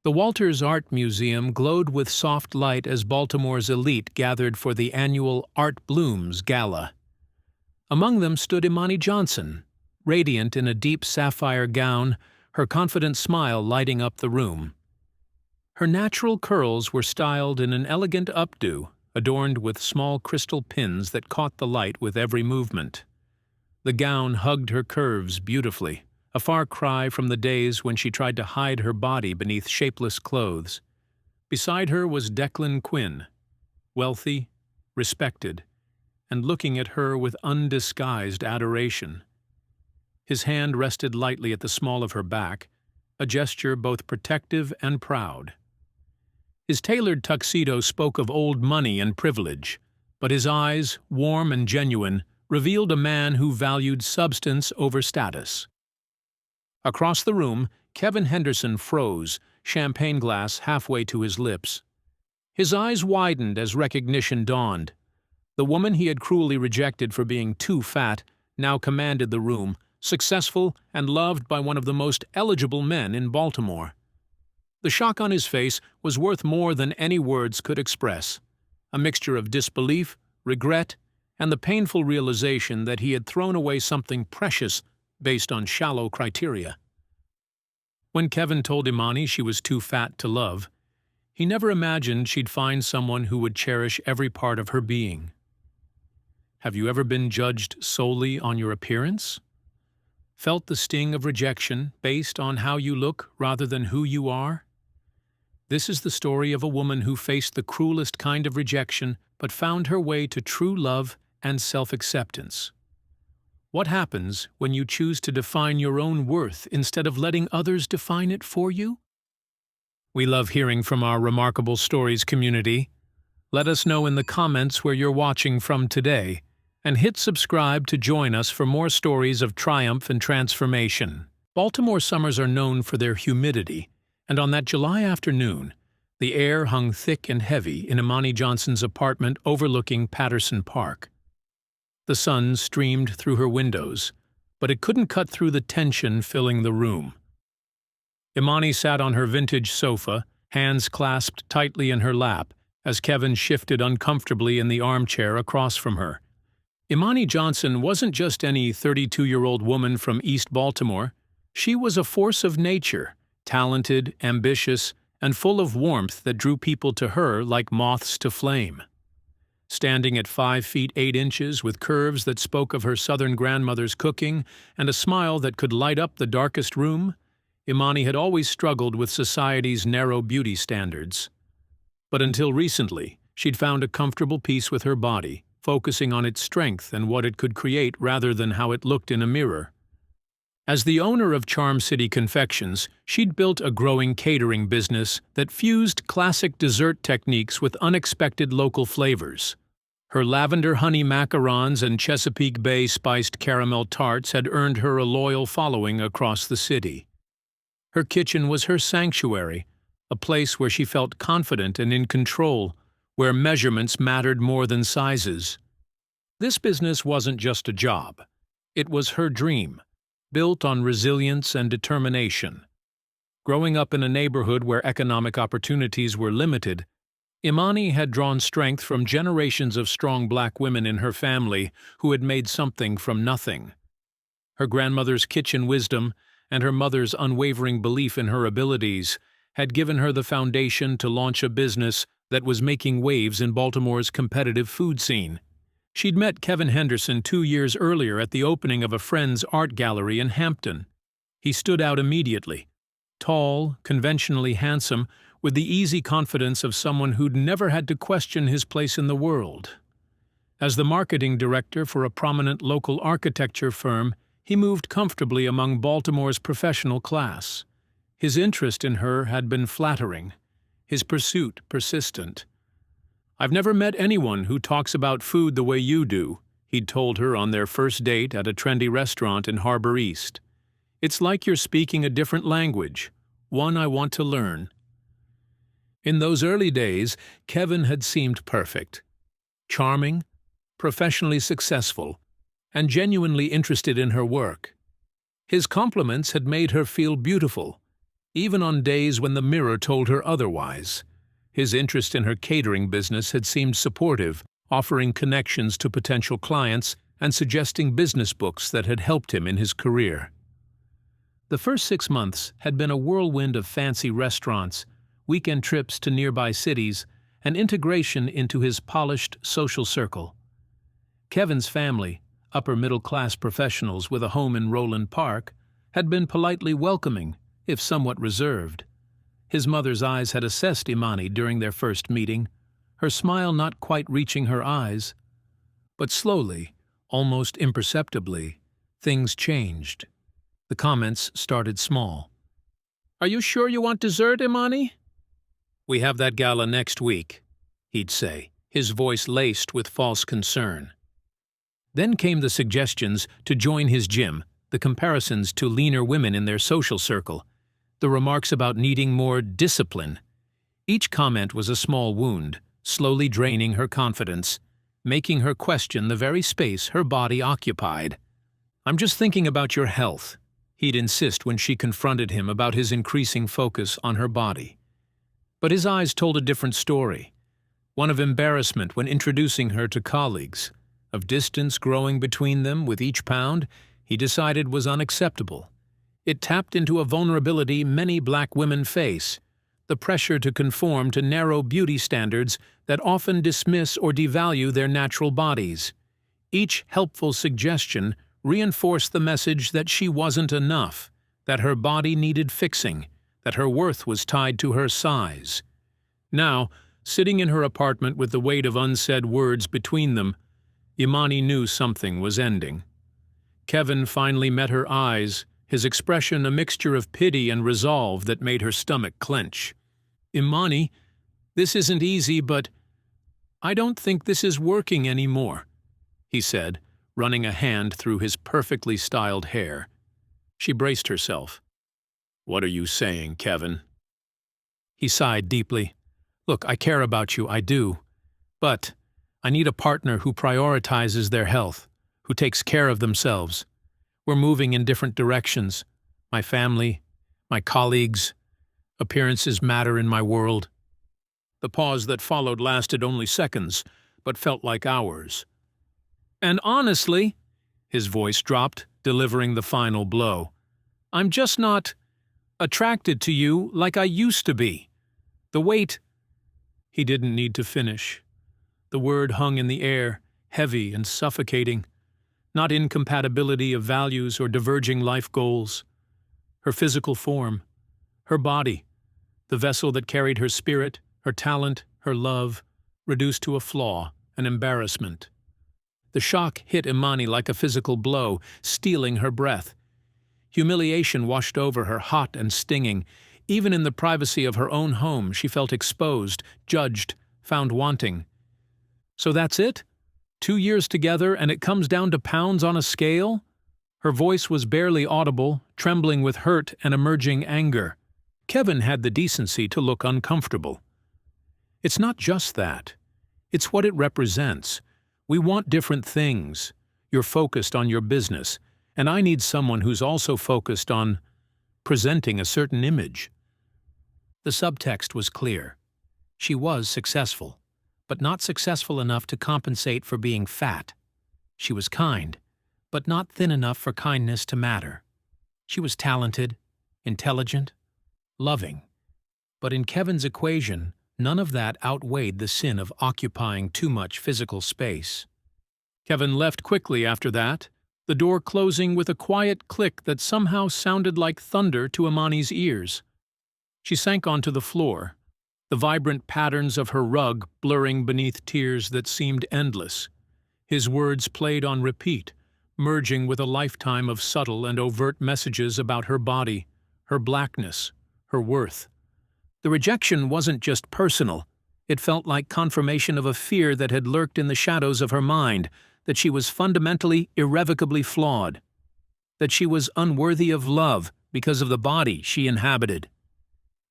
The Walters Art Museum glowed with soft light as Baltimore's elite gathered for the annual Art Blooms Gala. Among them stood Imani Johnson, radiant in a deep sapphire gown, her confident smile lighting up the room. Her natural curls were styled in an elegant updo, adorned with small crystal pins that caught the light with every movement. The gown hugged her curves beautifully, a far cry from the days when she tried to hide her body beneath shapeless clothes. Beside her was Declan Quinn, wealthy, respected, and looking at her with undisguised adoration. His hand rested lightly at the small of her back, a gesture both protective and proud. His tailored tuxedo spoke of old money and privilege, but his eyes, warm and genuine, revealed a man who valued substance over status. Across the room, Kevin Henderson froze, champagne glass halfway to his lips. His eyes widened as recognition dawned. The woman he had cruelly rejected for being too fat now commanded the room, successful and loved by one of the most eligible men in Baltimore. The shock on his face was worth more than any words could express, a mixture of disbelief, regret, and the painful realization that he had thrown away something precious based on shallow criteria. When Kevin told Imani she was too fat to love, he never imagined she'd find someone who would cherish every part of her being. Have you ever been judged solely on your appearance? Felt the sting of rejection based on how you look rather than who you are? This is the story of a woman who faced the cruelest kind of rejection but found her way to true love and self-acceptance. What happens when you choose to define your own worth instead of letting others define it for you? We love hearing from our Remarkable Stories community. Let us know in the comments where you're watching from today, and hit subscribe to join us for more stories of triumph and transformation. Baltimore summers are known for their humidity, and on that July afternoon, the air hung thick and heavy in Imani Johnson's apartment overlooking Patterson Park. The sun streamed through her windows, but it couldn't cut through the tension filling the room. Imani sat on her vintage sofa, hands clasped tightly in her lap, as Kevin shifted uncomfortably in the armchair across from her. Imani Johnson wasn't just any 32-year-old woman from East Baltimore. She was a force of nature, talented, ambitious, and full of warmth that drew people to her like moths to flame. Standing at 5 feet 8 inches with curves that spoke of her Southern grandmother's cooking and a smile that could light up the darkest room, Imani had always struggled with society's narrow beauty standards. But until recently, she'd found a comfortable peace with her body, focusing on its strength and what it could create rather than how it looked in a mirror. As the owner of Charm City Confections, she'd built a growing catering business that fused classic dessert techniques with unexpected local flavors. Her lavender honey macarons and Chesapeake Bay spiced caramel tarts had earned her a loyal following across the city. Her kitchen was her sanctuary, a place where she felt confident and in control, where measurements mattered more than sizes. This business wasn't just a job. It was her dream, built on resilience and determination. Growing up in a neighborhood where economic opportunities were limited, Imani had drawn strength from generations of strong black women in her family who had made something from nothing. Her grandmother's kitchen wisdom and her mother's unwavering belief in her abilities had given her the foundation to launch a business that was making waves in Baltimore's competitive food scene. She'd met Kevin Henderson 2 years earlier at the opening of a friend's art gallery in Hampton. He stood out immediately, tall, conventionally handsome, with the easy confidence of someone who'd never had to question his place in the world. As the marketing director for a prominent local architecture firm, he moved comfortably among Baltimore's professional class. His interest in her had been flattering, his pursuit persistent. "I've never met anyone who talks about food the way you do," he'd told her on their first date at a trendy restaurant in Harbor East. "It's like you're speaking a different language, one I want to learn." In those early days, Kevin had seemed perfect. Charming, professionally successful, and genuinely interested in her work. His compliments had made her feel beautiful, even on days when the mirror told her otherwise. His interest in her catering business had seemed supportive, offering connections to potential clients and suggesting business books that had helped him in his career. The first 6 months had been a whirlwind of fancy restaurants, weekend trips to nearby cities, and integration into his polished social circle. Kevin's family, upper-middle-class professionals with a home in Roland Park, had been politely welcoming, if somewhat reserved. His mother's eyes had assessed Imani during their first meeting, her smile not quite reaching her eyes. But slowly, almost imperceptibly, things changed. The comments started small. "Are you sure you want dessert, Imani?" "We have that gala next week," he'd say, his voice laced with false concern. Then came the suggestions to join his gym, the comparisons to leaner women in their social circle, the remarks about needing more discipline. Each comment was a small wound, slowly draining her confidence, making her question the very space her body occupied. "I'm just thinking about your health," he'd insist when she confronted him about his increasing focus on her body. But his eyes told a different story, one of embarrassment when introducing her to colleagues, of distance growing between them with each pound he decided was unacceptable. It tapped into a vulnerability many black women face, the pressure to conform to narrow beauty standards that often dismiss or devalue their natural bodies. Each helpful suggestion reinforced the message that she wasn't enough, that her body needed fixing, that her worth was tied to her size. Now, sitting in her apartment with the weight of unsaid words between them, Imani knew something was ending. Kevin finally met her eyes, his expression a mixture of pity and resolve that made her stomach clench. "Imani, this isn't easy, but I don't think this is working anymore," he said, running a hand through his perfectly styled hair. She braced herself. "What are you saying, Kevin?" He sighed deeply. "Look, I care about you, I do. But I need a partner who prioritizes their health, who takes care of themselves. We're moving in different directions. My family, my colleagues. Appearances matter in my world." The pause that followed lasted only seconds, but felt like hours. "And honestly," his voice dropped, delivering the final blow, "I'm just not attracted to you like I used to be. The weight—" He didn't need to finish. The word hung in the air, heavy and suffocating. Not incompatibility of values or diverging life goals. Her physical form, her body, the vessel that carried her spirit, her talent, her love, reduced to a flaw, an embarrassment. The shock hit Imani like a physical blow, stealing her breath. Humiliation washed over her, hot and stinging. Even in the privacy of her own home, she felt exposed, judged, found wanting. "So that's it? 2 years together and it comes down to pounds on a scale?" Her voice was barely audible, trembling with hurt and emerging anger. Kevin had the decency to look uncomfortable. "It's not just that. It's what it represents. We want different things. You're focused on your business, and I need someone who's also focused on presenting a certain image." The subtext was clear. She was successful, but not successful enough to compensate for being fat. She was kind, but not thin enough for kindness to matter. She was talented, intelligent, loving. But in Kevin's equation, none of that outweighed the sin of occupying too much physical space. Kevin left quickly after that, the door closing with a quiet click that somehow sounded like thunder to Imani's ears. She sank onto the floor, the vibrant patterns of her rug blurring beneath tears that seemed endless. His words played on repeat, merging with a lifetime of subtle and overt messages about her body, her blackness, her worth. The rejection wasn't just personal. It felt like confirmation of a fear that had lurked in the shadows of her mind, that she was fundamentally, irrevocably flawed, that she was unworthy of love because of the body she inhabited,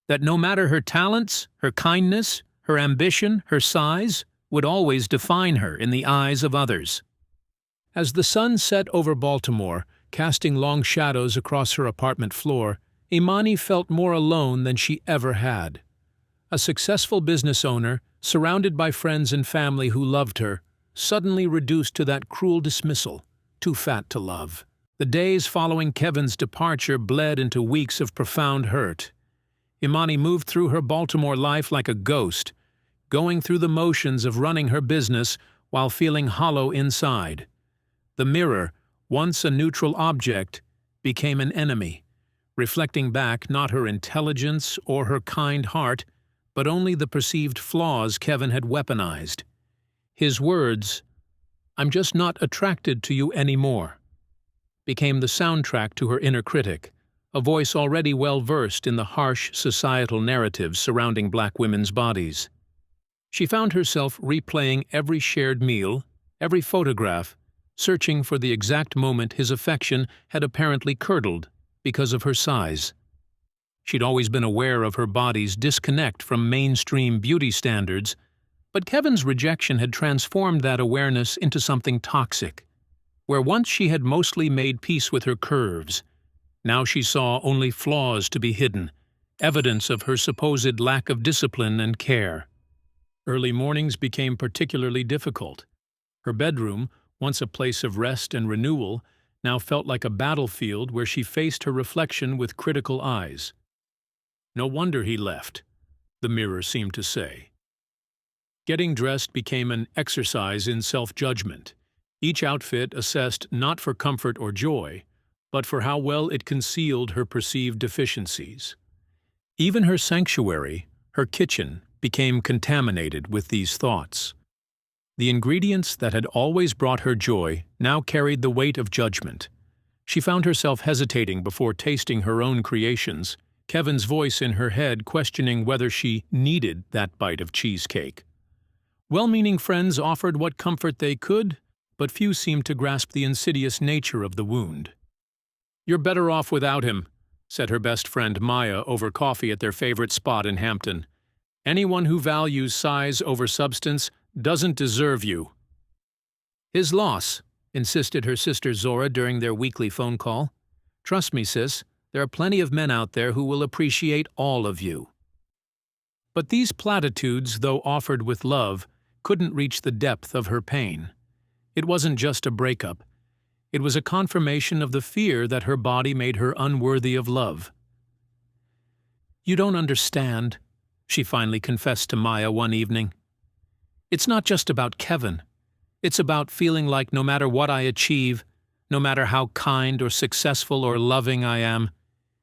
that no matter her talents, her kindness, her ambition, her size, would always define her in the eyes of others. As the sun set over Baltimore, casting long shadows across her apartment floor, Imani felt more alone than she ever had. A successful business owner, surrounded by friends and family who loved her, suddenly reduced to that cruel dismissal, too fat to love. The days following Kevin's departure bled into weeks of profound hurt. Imani moved through her Baltimore life like a ghost, going through the motions of running her business while feeling hollow inside. The mirror, once a neutral object, became an enemy, reflecting back not her intelligence or her kind heart, but only the perceived flaws Kevin had weaponized. His words, "I'm just not attracted to you anymore," became the soundtrack to her inner critic, a voice already well-versed in the harsh societal narratives surrounding black women's bodies. She found herself replaying every shared meal, every photograph, searching for the exact moment his affection had apparently curdled because of her size. She'd always been aware of her body's disconnect from mainstream beauty standards, but Kevin's rejection had transformed that awareness into something toxic. Where once she had mostly made peace with her curves, now she saw only flaws to be hidden, evidence of her supposed lack of discipline and care. Early mornings became particularly difficult. Her bedroom, once a place of rest and renewal, now felt like a battlefield where she faced her reflection with critical eyes. No wonder he left, the mirror seemed to say. Getting dressed became an exercise in self-judgment, each outfit assessed not for comfort or joy, but for how well it concealed her perceived deficiencies. Even her sanctuary, her kitchen, became contaminated with these thoughts. The ingredients that had always brought her joy now carried the weight of judgment. She found herself hesitating before tasting her own creations, Kevin's voice in her head questioning whether she needed that bite of cheesecake. Well-meaning friends offered what comfort they could, but few seemed to grasp the insidious nature of the wound. "You're better off without him," said her best friend Maya over coffee at their favorite spot in Hampton. "Anyone who values size over substance doesn't deserve you." "His loss," insisted her sister Zora during their weekly phone call. "Trust me, sis, there are plenty of men out there who will appreciate all of you." But these platitudes, though offered with love, couldn't reach the depth of her pain. It wasn't just a breakup. It was a confirmation of the fear that her body made her unworthy of love. "You don't understand," she finally confessed to Maya one evening. "It's not just about Kevin. It's about feeling like no matter what I achieve, no matter how kind or successful or loving I am,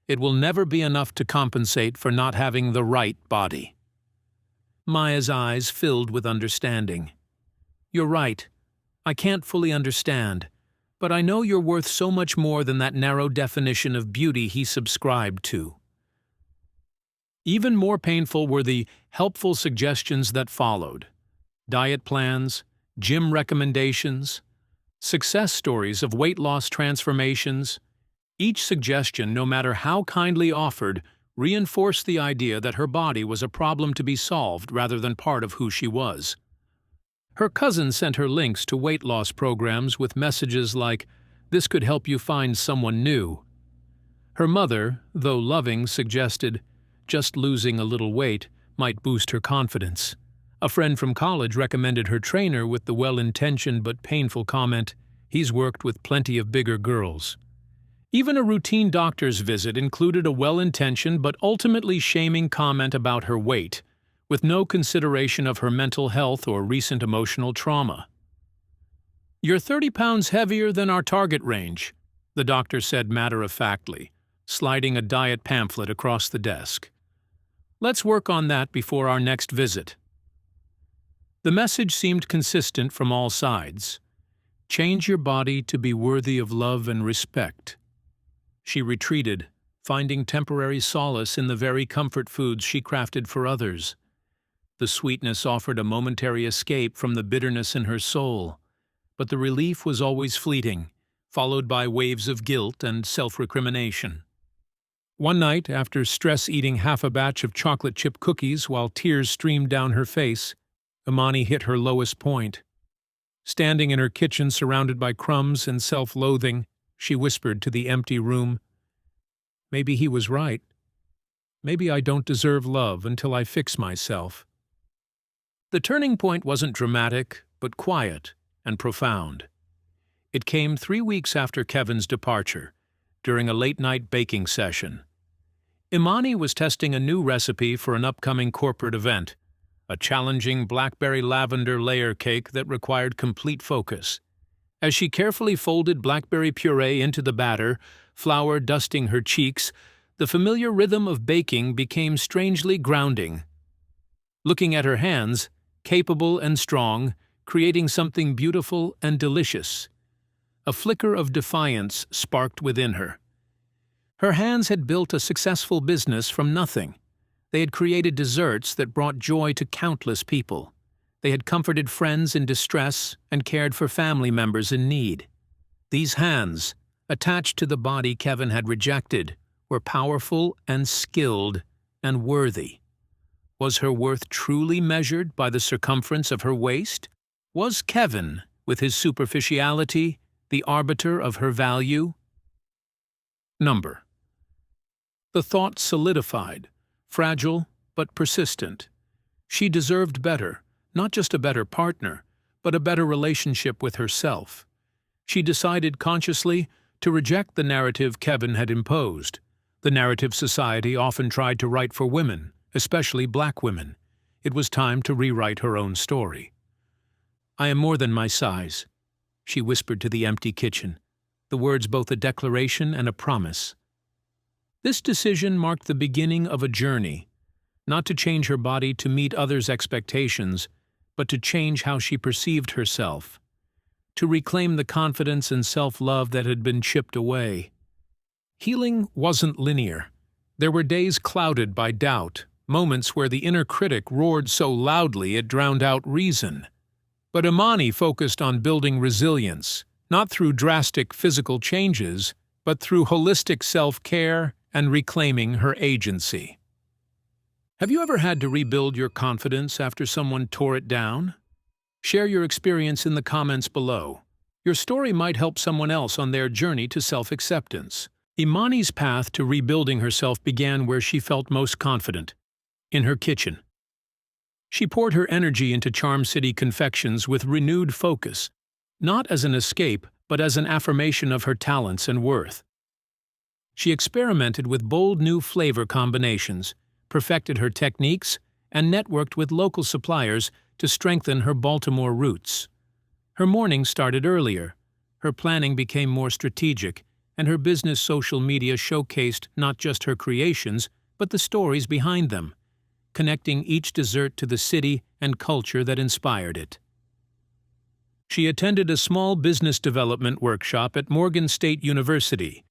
it will never be enough to compensate for not having the right body." Maya's eyes filled with understanding. "You're right. I can't fully understand, but I know you're worth so much more than that narrow definition of beauty he subscribed to." Even more painful were the helpful suggestions that followed. Diet plans, gym recommendations, success stories of weight loss transformations. Each suggestion, no matter how kindly offered, reinforced the idea that her body was a problem to be solved rather than part of who she was. Her cousin sent her links to weight loss programs with messages like, "This could help you find someone new." Her mother, though loving, suggested, "Just losing a little weight might boost her confidence." A friend from college recommended her trainer with the well-intentioned but painful comment, "He's worked with plenty of bigger girls." Even a routine doctor's visit included a well-intentioned but ultimately shaming comment about her weight, with no consideration of her mental health or recent emotional trauma. "You're 30 pounds heavier than our target range," the doctor said matter-of-factly, sliding a diet pamphlet across the desk. "Let's work on that before our next visit." The message seemed consistent from all sides. Change your body to be worthy of love and respect. She retreated, finding temporary solace in the very comfort foods she crafted for others. The sweetness offered a momentary escape from the bitterness in her soul, but the relief was always fleeting, followed by waves of guilt and self-recrimination. One night, after stress-eating half a batch of chocolate chip cookies while tears streamed down her face, Imani hit her lowest point. Standing in her kitchen surrounded by crumbs and self-loathing, she whispered to the empty room, Maybe he was right. Maybe I don't deserve love until I fix myself. The turning point wasn't dramatic, but quiet and profound. It came 3 weeks after Kevin's departure, during a late-night baking session. Imani was testing a new recipe for an upcoming corporate event, a challenging blackberry lavender layer cake that required complete focus. As she carefully folded blackberry puree into the batter, flour dusting her cheeks, the familiar rhythm of baking became strangely grounding. Looking at her hands, capable and strong, creating something beautiful and delicious, a flicker of defiance sparked within her. Her hands had built a successful business from nothing. They had created desserts that brought joy to countless people. They had comforted friends in distress and cared for family members in need. These hands, attached to the body Kevin had rejected, were powerful and skilled and worthy. Was her worth truly measured by the circumference of her waist? Was Kevin, with his superficiality, the arbiter of her value? Number. The thought solidified, fragile but persistent. She deserved better, not just a better partner, but a better relationship with herself. She decided consciously to reject the narrative Kevin had imposed, the narrative society often tried to write for women, especially black women. It was time to rewrite her own story. "I am more than my size," she whispered to the empty kitchen, the words both a declaration and a promise. This decision marked the beginning of a journey, not to change her body to meet others' expectations, but to change how she perceived herself, to reclaim the confidence and self-love that had been chipped away. Healing wasn't linear. There were days clouded by doubt, moments where the inner critic roared so loudly it drowned out reason. But Imani focused on building resilience, not through drastic physical changes, but through holistic self-care and reclaiming her agency. Have you ever had to rebuild your confidence after someone tore it down? Share your experience in the comments below. Your story might help someone else on their journey to self-acceptance. Imani's path to rebuilding herself began where she felt most confident, in her kitchen. She poured her energy into Charm City confections with renewed focus, not as an escape, but as an affirmation of her talents and worth. She experimented with bold new flavor combinations, perfected her techniques, and networked with local suppliers to strengthen her Baltimore roots. Her mornings started earlier, her planning became more strategic, and her business social media showcased not just her creations, but the stories behind them, connecting each dessert to the city and culture that inspired it. She attended a small business development workshop at Morgan State University,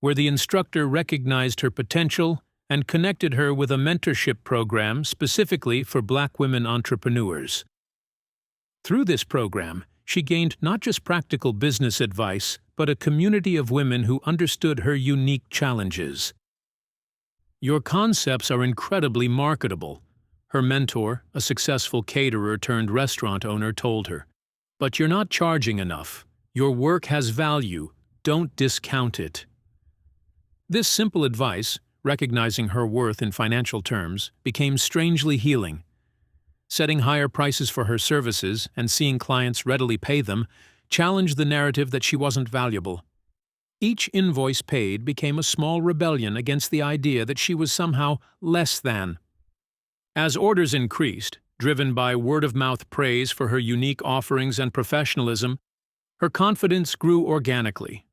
where the instructor recognized her potential and connected her with a mentorship program specifically for Black women entrepreneurs. Through this program, she gained not just practical business advice, but a community of women who understood her unique challenges. "Your concepts are incredibly marketable," her mentor, a successful caterer turned restaurant owner, told her. "But you're not charging enough. Your work has value. Don't discount it." This simple advice, recognizing her worth in financial terms, became strangely healing. Setting higher prices for her services and seeing clients readily pay them challenged the narrative that she wasn't valuable. Each invoice paid became a small rebellion against the idea that she was somehow less than. As orders increased, driven by word-of-mouth praise for her unique offerings and professionalism, her confidence grew organically.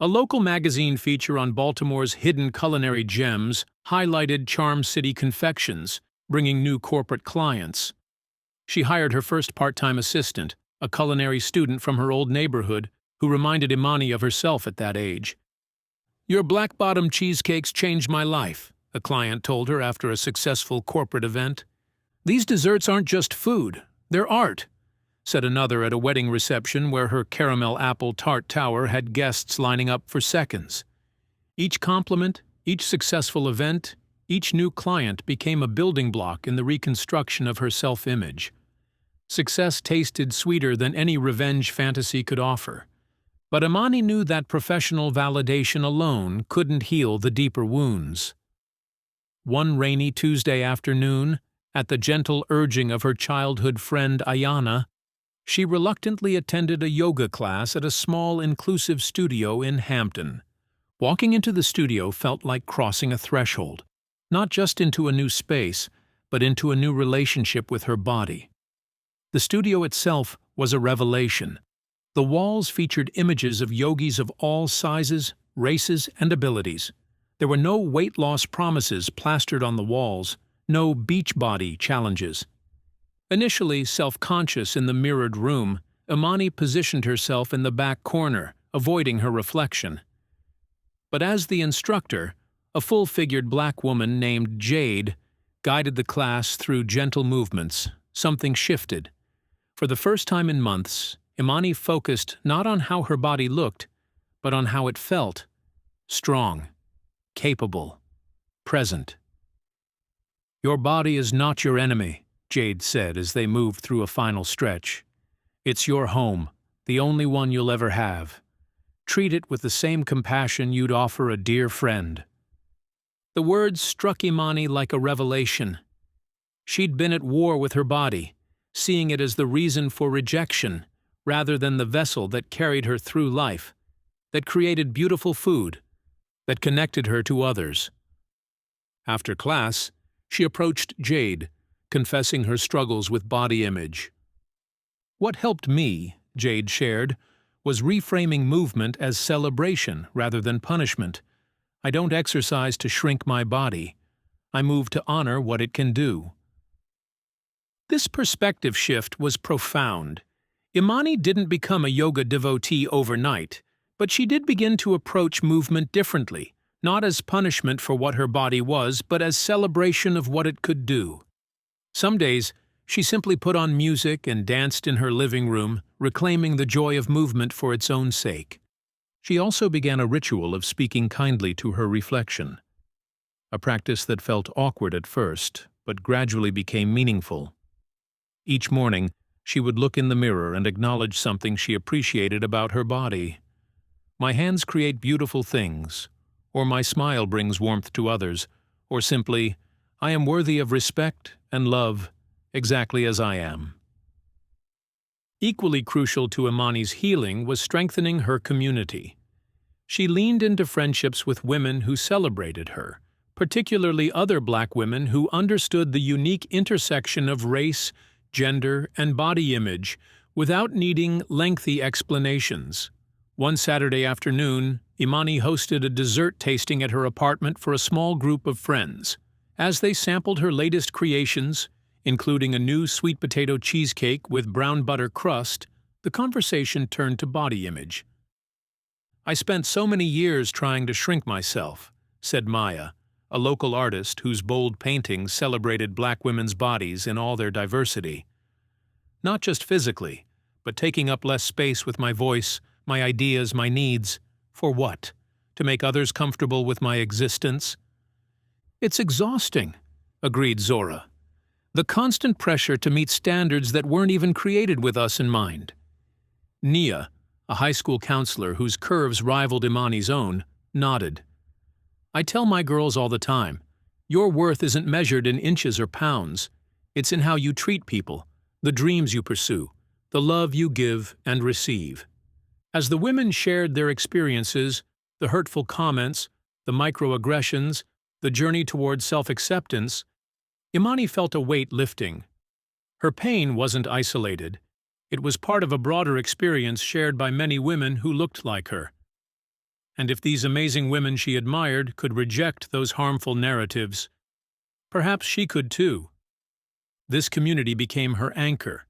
A local magazine feature on Baltimore's hidden culinary gems highlighted Charm City confections, bringing new corporate clients. She hired her first part-time assistant, a culinary student from her old neighborhood, who reminded Imani of herself at that age. "Your black-bottom cheesecakes changed my life," a client told her after a successful corporate event. "These desserts aren't just food, they're art," said another at a wedding reception where her caramel apple tart tower had guests lining up for seconds. Each compliment, each successful event, each new client became a building block in the reconstruction of her self-image. Success tasted sweeter than any revenge fantasy could offer. But Imani knew that professional validation alone couldn't heal the deeper wounds. One rainy Tuesday afternoon, at the gentle urging of her childhood friend Ayana, she reluctantly attended a yoga class at a small inclusive studio in Hampton. Walking into the studio felt like crossing a threshold, not just into a new space, but into a new relationship with her body. The studio itself was a revelation. The walls featured images of yogis of all sizes, races, and abilities. There were no weight loss promises plastered on the walls, no beach body challenges. Initially self-conscious in the mirrored room, Imani positioned herself in the back corner, avoiding her reflection. But as the instructor, a full-figured black woman named Jade, guided the class through gentle movements, something shifted. For the first time in months, Imani focused not on how her body looked, but on how it felt: strong, capable, present. "Your body is not your enemy," Jade said as they moved through a final stretch. "It's your home, the only one you'll ever have. Treat it with the same compassion you'd offer a dear friend." The words struck Imani like a revelation. She'd been at war with her body, seeing it as the reason for rejection, rather than the vessel that carried her through life, that created beautiful food, that connected her to others. After class, she approached Jade, confessing her struggles with body image. "What helped me," Jade shared, "was reframing movement as celebration rather than punishment. I don't exercise to shrink my body. I move to honor what it can do." This perspective shift was profound. Imani didn't become a yoga devotee overnight, but she did begin to approach movement differently, not as punishment for what her body was, but as celebration of what it could do. Some days, she simply put on music and danced in her living room, reclaiming the joy of movement for its own sake. She also began a ritual of speaking kindly to her reflection, a practice that felt awkward at first, but gradually became meaningful. Each morning, she would look in the mirror and acknowledge something she appreciated about her body. "My hands create beautiful things," or "my smile brings warmth to others," or simply, "I am worthy of respect and love exactly as I am." Equally crucial to Imani's healing was strengthening her community. She leaned into friendships with women who celebrated her, particularly other Black women who understood the unique intersection of race, gender, and body image without needing lengthy explanations. One Saturday afternoon, Imani hosted a dessert tasting at her apartment for a small group of friends. As they sampled her latest creations, including a new sweet potato cheesecake with brown butter crust, the conversation turned to body image. "I spent so many years trying to shrink myself," said Maya, a local artist whose bold paintings celebrated Black women's bodies in all their diversity. "Not just physically, but taking up less space with my voice, my ideas, my needs. For what? To make others comfortable with my existence?" "It's exhausting," agreed Zora. "The constant pressure to meet standards that weren't even created with us in mind." Nia, a high school counselor whose curves rivaled Imani's own, nodded. "I tell my girls all the time, your worth isn't measured in inches or pounds. It's in how you treat people, the dreams you pursue, the love you give and receive." As the women shared their experiences, the hurtful comments, the microaggressions, the journey toward self-acceptance, Imani felt a weight lifting. Her pain wasn't isolated. It was part of a broader experience shared by many women who looked like her. And if these amazing women she admired could reject those harmful narratives, perhaps she could too. This community became her anchor,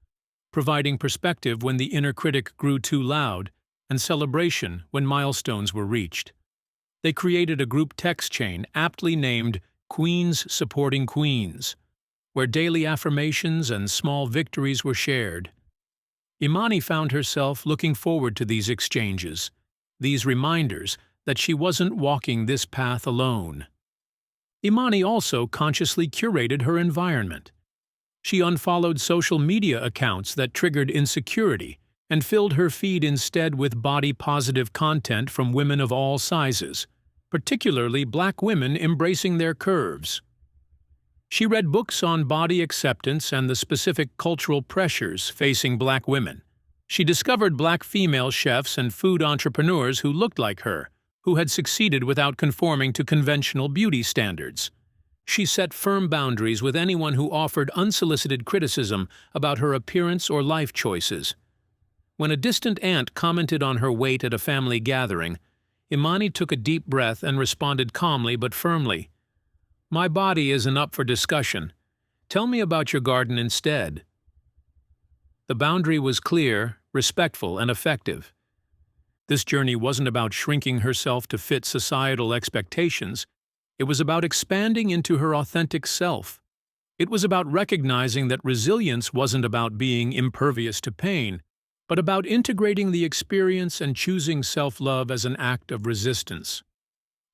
providing perspective when the inner critic grew too loud and celebration when milestones were reached. They created a group text chain aptly named Queens Supporting Queens, where daily affirmations and small victories were shared. Imani found herself looking forward to these exchanges, these reminders that she wasn't walking this path alone. Imani also consciously curated her environment. She unfollowed social media accounts that triggered insecurity and filled her feed instead with body-positive content from women of all sizes, particularly black women embracing their curves. She read books on body acceptance and the specific cultural pressures facing black women. She discovered black female chefs and food entrepreneurs who looked like her, who had succeeded without conforming to conventional beauty standards. She set firm boundaries with anyone who offered unsolicited criticism about her appearance or life choices. When a distant aunt commented on her weight at a family gathering, Imani took a deep breath and responded calmly but firmly, "My body isn't up for discussion. Tell me about your garden instead." The boundary was clear, respectful, and effective. This journey wasn't about shrinking herself to fit societal expectations. It was about expanding into her authentic self. It was about recognizing that resilience wasn't about being impervious to pain, but about integrating the experience and choosing self-love as an act of resistance.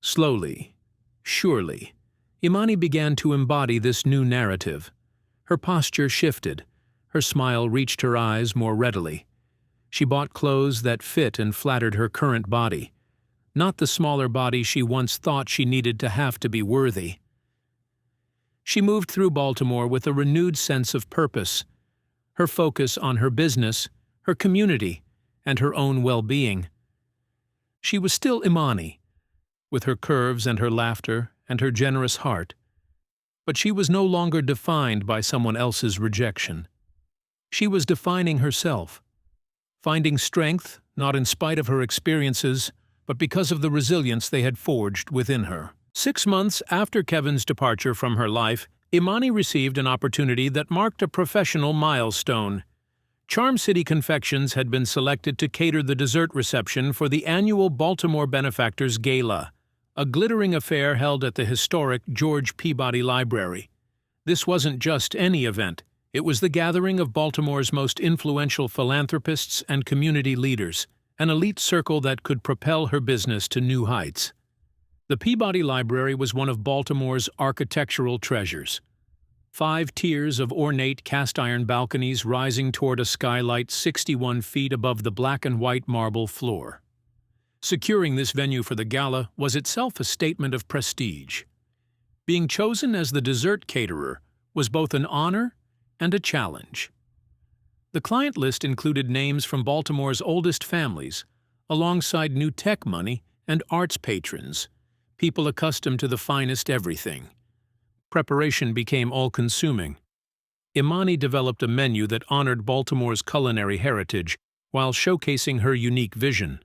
Slowly, surely, Imani began to embody this new narrative. Her posture shifted. Her smile reached her eyes more readily. She bought clothes that fit and flattered her current body, not the smaller body she once thought she needed to have to be worthy. She moved through Baltimore with a renewed sense of purpose, her focus on her business, her community, and her own well-being. She was still Imani, with her curves and her laughter and her generous heart, but she was no longer defined by someone else's rejection. She was defining herself, finding strength not in spite of her experiences, but because of the resilience they had forged within her. 6 months after Kevin's departure from her life, Imani received an opportunity that marked a professional milestone. Charm City Confections had been selected to cater the dessert reception for the annual Baltimore Benefactors Gala, a glittering affair held at the historic George Peabody Library. This wasn't just any event. It was the gathering of Baltimore's most influential philanthropists and community leaders, an elite circle that could propel her business to new heights. The Peabody Library was one of Baltimore's architectural treasures. 5 tiers of ornate cast-iron balconies rising toward a skylight 61 feet above the black and white marble floor. Securing this venue for the gala was itself a statement of prestige. Being chosen as the dessert caterer was both an honor and a challenge. The client list included names from Baltimore's oldest families, alongside new tech money and arts patrons, people accustomed to the finest everything. Preparation became all-consuming. Imani developed a menu that honored Baltimore's culinary heritage while showcasing her unique vision.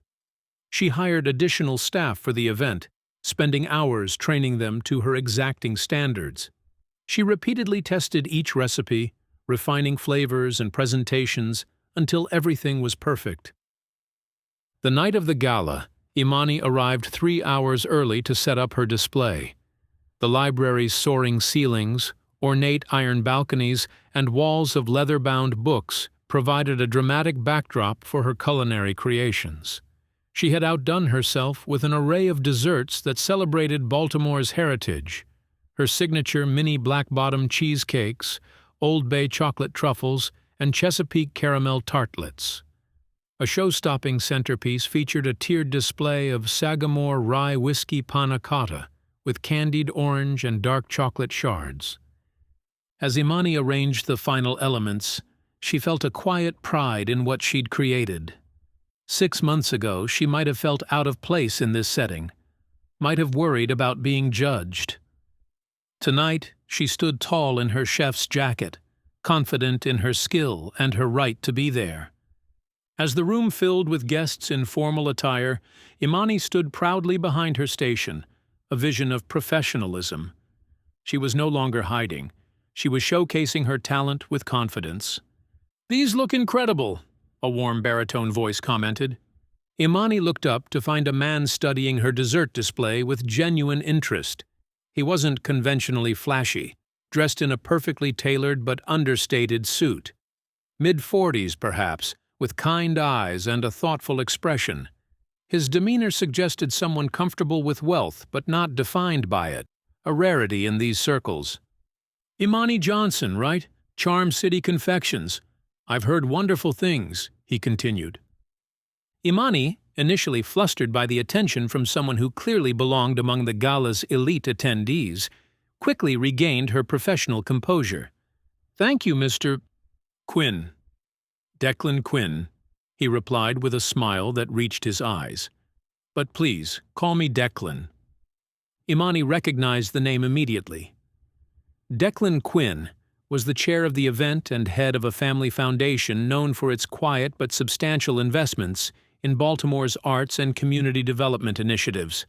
She hired additional staff for the event, spending hours training them to her exacting standards. She repeatedly tested each recipe, refining flavors and presentations until everything was perfect. The night of the gala, Imani arrived 3 hours early to set up her display. The library's soaring ceilings, ornate iron balconies, and walls of leather-bound books provided a dramatic backdrop for her culinary creations. She had outdone herself with an array of desserts that celebrated Baltimore's heritage. Her signature mini black-bottom cheesecakes, Old Bay chocolate truffles, and Chesapeake caramel tartlets. A show-stopping centerpiece featured a tiered display of Sagamore rye whiskey panna cotta, with candied orange and dark chocolate shards. As Imani arranged the final elements, she felt a quiet pride in what she'd created. 6 months ago, she might have felt out of place in this setting, might have worried about being judged. Tonight, she stood tall in her chef's jacket, confident in her skill and her right to be there. As the room filled with guests in formal attire, Imani stood proudly behind her station, a vision of professionalism. She was no longer hiding. She was showcasing her talent with confidence. "These look incredible," a warm baritone voice commented. Imani looked up to find a man studying her dessert display with genuine interest. He wasn't conventionally flashy, dressed in a perfectly tailored but understated suit. Mid-40s, perhaps, with kind eyes and a thoughtful expression. His demeanor suggested someone comfortable with wealth but not defined by it, a rarity in these circles. "Imani Johnson, right? Charm City Confections. I've heard wonderful things, he continued. Imani, initially flustered by the attention from someone who clearly belonged among the gala's elite attendees, quickly regained her professional composure. "Thank you, Mr. Quinn." "Declan Quinn," he replied with a smile that reached his eyes. "But please, call me Declan." Imani recognized the name immediately. Declan Quinn was the chair of the event and head of a family foundation known for its quiet but substantial investments in Baltimore's arts and community development initiatives.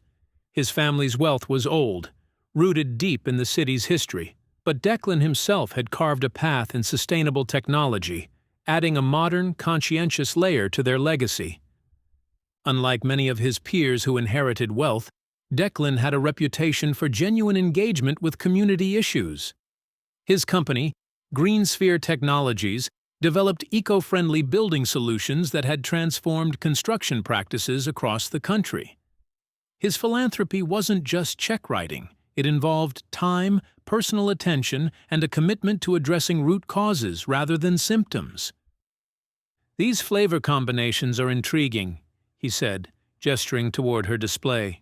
His family's wealth was old, rooted deep in the city's history, but Declan himself had carved a path in sustainable technology, adding a modern, conscientious layer to their legacy. Unlike many of his peers who inherited wealth, Declan had a reputation for genuine engagement with community issues. His company, GreenSphere Technologies, developed eco-friendly building solutions that had transformed construction practices across the country. His philanthropy wasn't just check writing. It involved time, personal attention, and a commitment to addressing root causes rather than symptoms. "These flavor combinations are intriguing," he said, gesturing toward her display.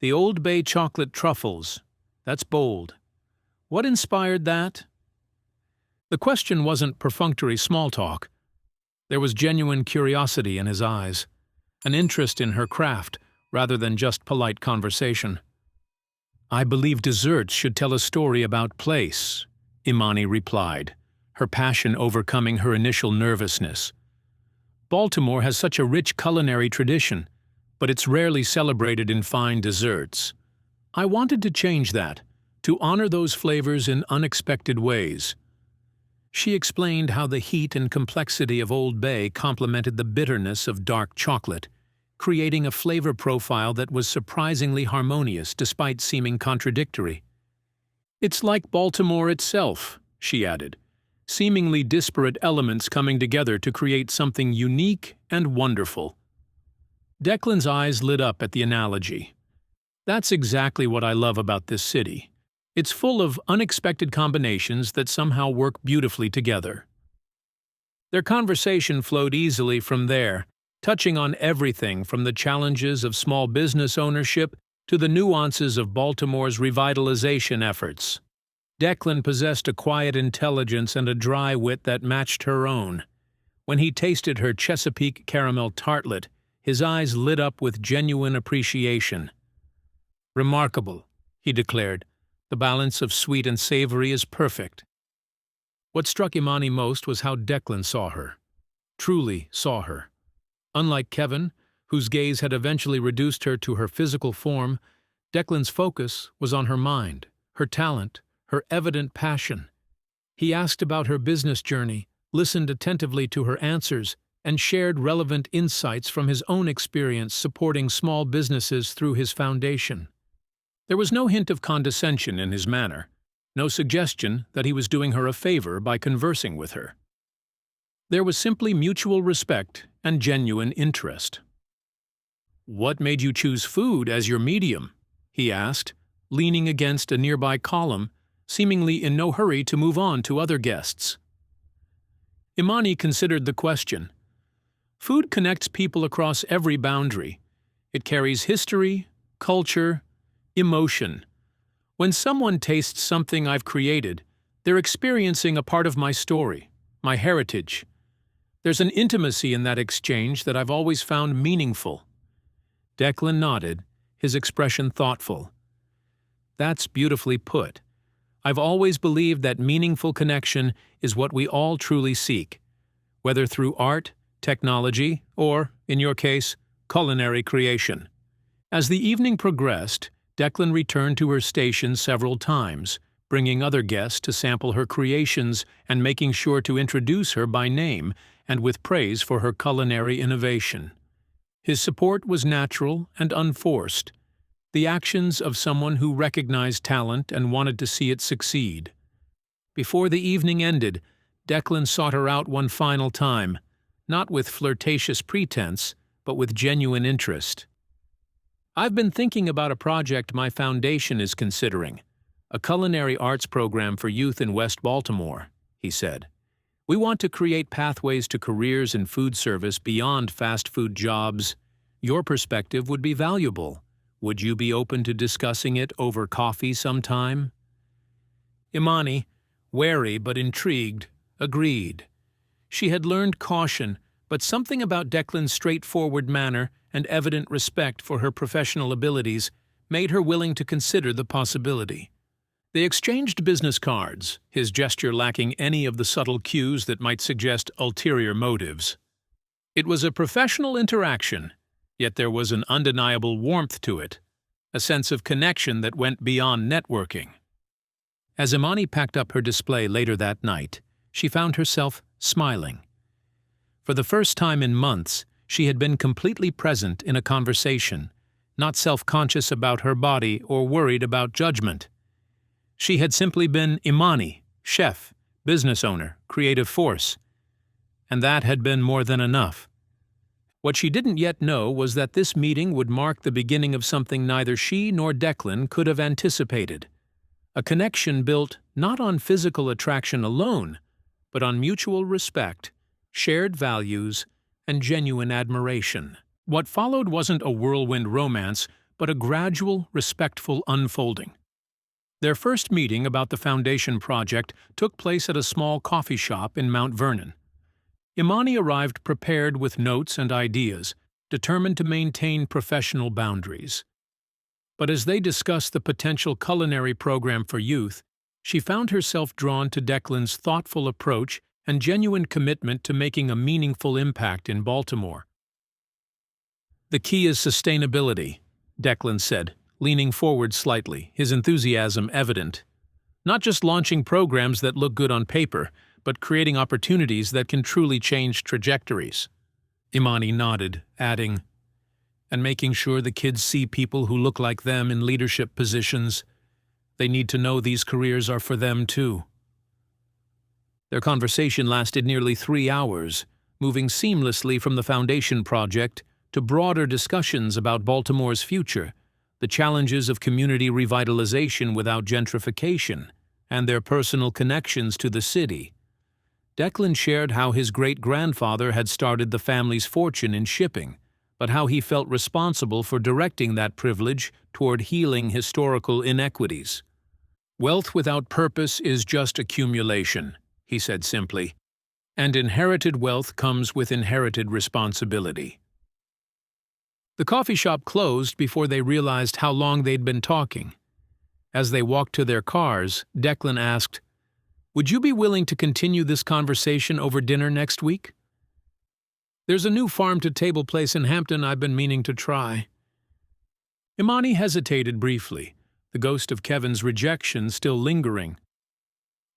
"The Old Bay chocolate truffles. That's bold. What inspired that?" The question wasn't perfunctory small talk. There was genuine curiosity in his eyes, an interest in her craft rather than just polite conversation. "I believe desserts should tell a story about place," Imani replied, her passion overcoming her initial nervousness. "Baltimore has such a rich culinary tradition, but it's rarely celebrated in fine desserts. I wanted to change that, to honor those flavors in unexpected ways." She explained how the heat and complexity of Old Bay complemented the bitterness of dark chocolate, creating a flavor profile that was surprisingly harmonious despite seeming contradictory. "It's like Baltimore itself," she added, "seemingly disparate elements coming together to create something unique and wonderful." Declan's eyes lit up at the analogy. "That's exactly what I love about this city. It's full of unexpected combinations that somehow work beautifully together." Their conversation flowed easily from there, touching on everything from the challenges of small business ownership to the nuances of Baltimore's revitalization efforts. Declan possessed a quiet intelligence and a dry wit that matched her own. When he tasted her Chesapeake caramel tartlet, his eyes lit up with genuine appreciation. "Remarkable," he declared. "The balance of sweet and savory is perfect." What struck Imani most was how Declan saw her. Truly saw her. Unlike Kevin, whose gaze had eventually reduced her to her physical form, Declan's focus was on her mind, her talent, her evident passion. He asked about her business journey, listened attentively to her answers, and shared relevant insights from his own experience supporting small businesses through his foundation. There was no hint of condescension in his manner, no suggestion that he was doing her a favor by conversing with her. There was simply mutual respect and genuine interest. "What made you choose food as your medium?" he asked, leaning against a nearby column, seemingly in no hurry to move on to other guests. Imani considered the question. Food connects people across every boundary. It carries history, culture, emotion. When someone tastes something I've created, they're experiencing a part of my story, my heritage. There's an intimacy in that exchange that I've always found meaningful. Declan nodded, his expression thoughtful. "That's beautifully put. I've always believed that meaningful connection is what we all truly seek, whether through art, technology, or, in your case, culinary creation." As the evening progressed, Declan returned to her station several times, bringing other guests to sample her creations and making sure to introduce her by name and with praise for her culinary innovation. His support was natural and unforced, the actions of someone who recognized talent and wanted to see it succeed. Before the evening ended, Declan sought her out one final time, not with flirtatious pretense, but with genuine interest. "I've been thinking about a project my foundation is considering, a culinary arts program for youth in West Baltimore," he said. We want to create pathways to careers in food service beyond fast food jobs. Your perspective would be valuable. Would you be open to discussing it over coffee sometime?" Imani, wary but intrigued, agreed. She had learned caution, but something about Declan's straightforward manner and evident respect for her professional abilities made her willing to consider the possibility. They exchanged business cards, his gesture lacking any of the subtle cues that might suggest ulterior motives. It was a professional interaction, yet there was an undeniable warmth to it, a sense of connection that went beyond networking. As Imani packed up her display later that night, she found herself smiling. For the first time in months, she had been completely present in a conversation, not self-conscious about her body or worried about judgment. She had simply been Imani, chef, business owner, creative force. And that had been more than enough. What she didn't yet know was that this meeting would mark the beginning of something neither she nor Declan could have anticipated. A connection built not on physical attraction alone, but on mutual respect, shared values, and genuine admiration. What followed wasn't a whirlwind romance, but a gradual, respectful unfolding. Their first meeting about the foundation project took place at a small coffee shop in Mount Vernon. Imani arrived prepared with notes and ideas, determined to maintain professional boundaries. But as they discussed the potential culinary program for youth, she found herself drawn to Declan's thoughtful approach and genuine commitment to making a meaningful impact in Baltimore. "The key is sustainability," Declan said, leaning forward slightly, his enthusiasm evident. "Not just launching programs that look good on paper, but creating opportunities that can truly change trajectories." Imani nodded, adding, "And making sure the kids see people who look like them in leadership positions. They need to know these careers are for them too." Their conversation lasted nearly 3 hours, moving seamlessly from the foundation project to broader discussions about Baltimore's future, the challenges of community revitalization without gentrification, and their personal connections to the city. Declan shared how his great-grandfather had started the family's fortune in shipping, but how he felt responsible for directing that privilege toward healing historical inequities. "Wealth without purpose is just accumulation," he said simply, "and inherited wealth comes with inherited responsibility." The coffee shop closed before they realized how long they'd been talking. As they walked to their cars, Declan asked, "Would you be willing to continue this conversation over dinner next week? There's a new farm-to-table place in Hampton I've been meaning to try." Imani hesitated briefly, the ghost of Kevin's rejection still lingering.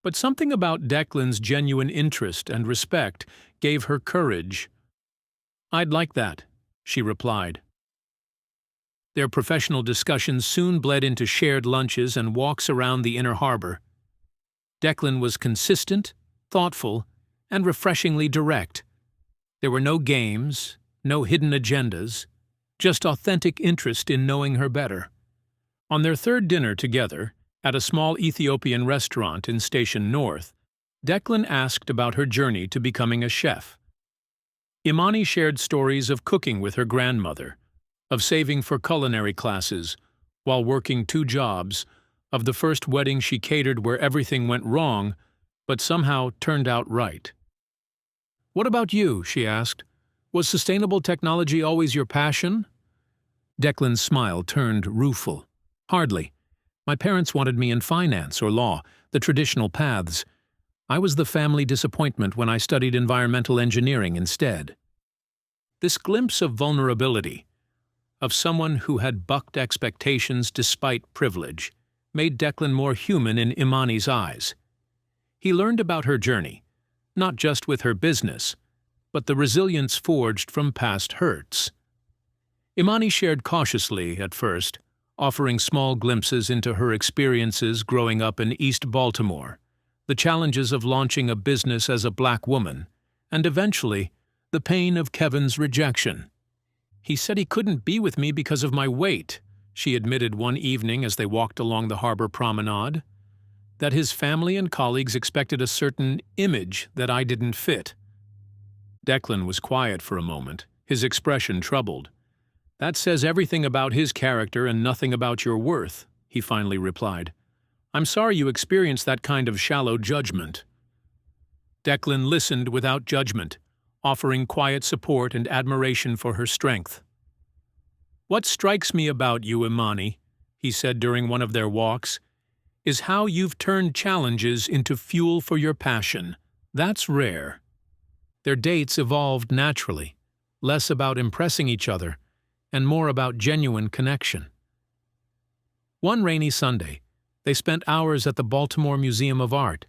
But something about Declan's genuine interest and respect gave her courage. "I'd like that," she replied. Their professional discussions soon bled into shared lunches and walks around the inner harbor. Declan was consistent, thoughtful, and refreshingly direct. There were no games, no hidden agendas, just authentic interest in knowing her better. On their third dinner together, at a small Ethiopian restaurant in Station North, Declan asked about her journey to becoming a chef. Imani shared stories of cooking with her grandmother, of saving for culinary classes while working 2 jobs, of the first wedding she catered where everything went wrong but somehow turned out right. "What about you?" she asked. "Was sustainable technology always your passion?" Declan's smile turned rueful. "Hardly. My parents wanted me in finance or law, the traditional paths. I was the family disappointment when I studied environmental engineering instead." This glimpse of vulnerability, of someone who had bucked expectations despite privilege, made Declan more human in Imani's eyes. He learned about her journey, not just with her business, but the resilience forged from past hurts. Imani shared cautiously at first, offering small glimpses into her experiences growing up in East Baltimore, the challenges of launching a business as a Black woman, and eventually, the pain of Kevin's rejection. "He said he couldn't be with me because of my weight," she admitted one evening as they walked along the harbor promenade. that his family and colleagues expected a certain image that I didn't fit. Declan was quiet for a moment, his expression troubled. "That says everything about his character and nothing about your worth," he finally replied. "I'm sorry you experienced that kind of shallow judgment." Declan listened without judgment, offering quiet support and admiration for her strength. "What strikes me about you, Imani," he said during one of their walks, "is how you've turned challenges into fuel for your passion. That's rare." Their dates evolved naturally, less about impressing each other and more about genuine connection. One rainy Sunday, they spent hours at the Baltimore Museum of Art,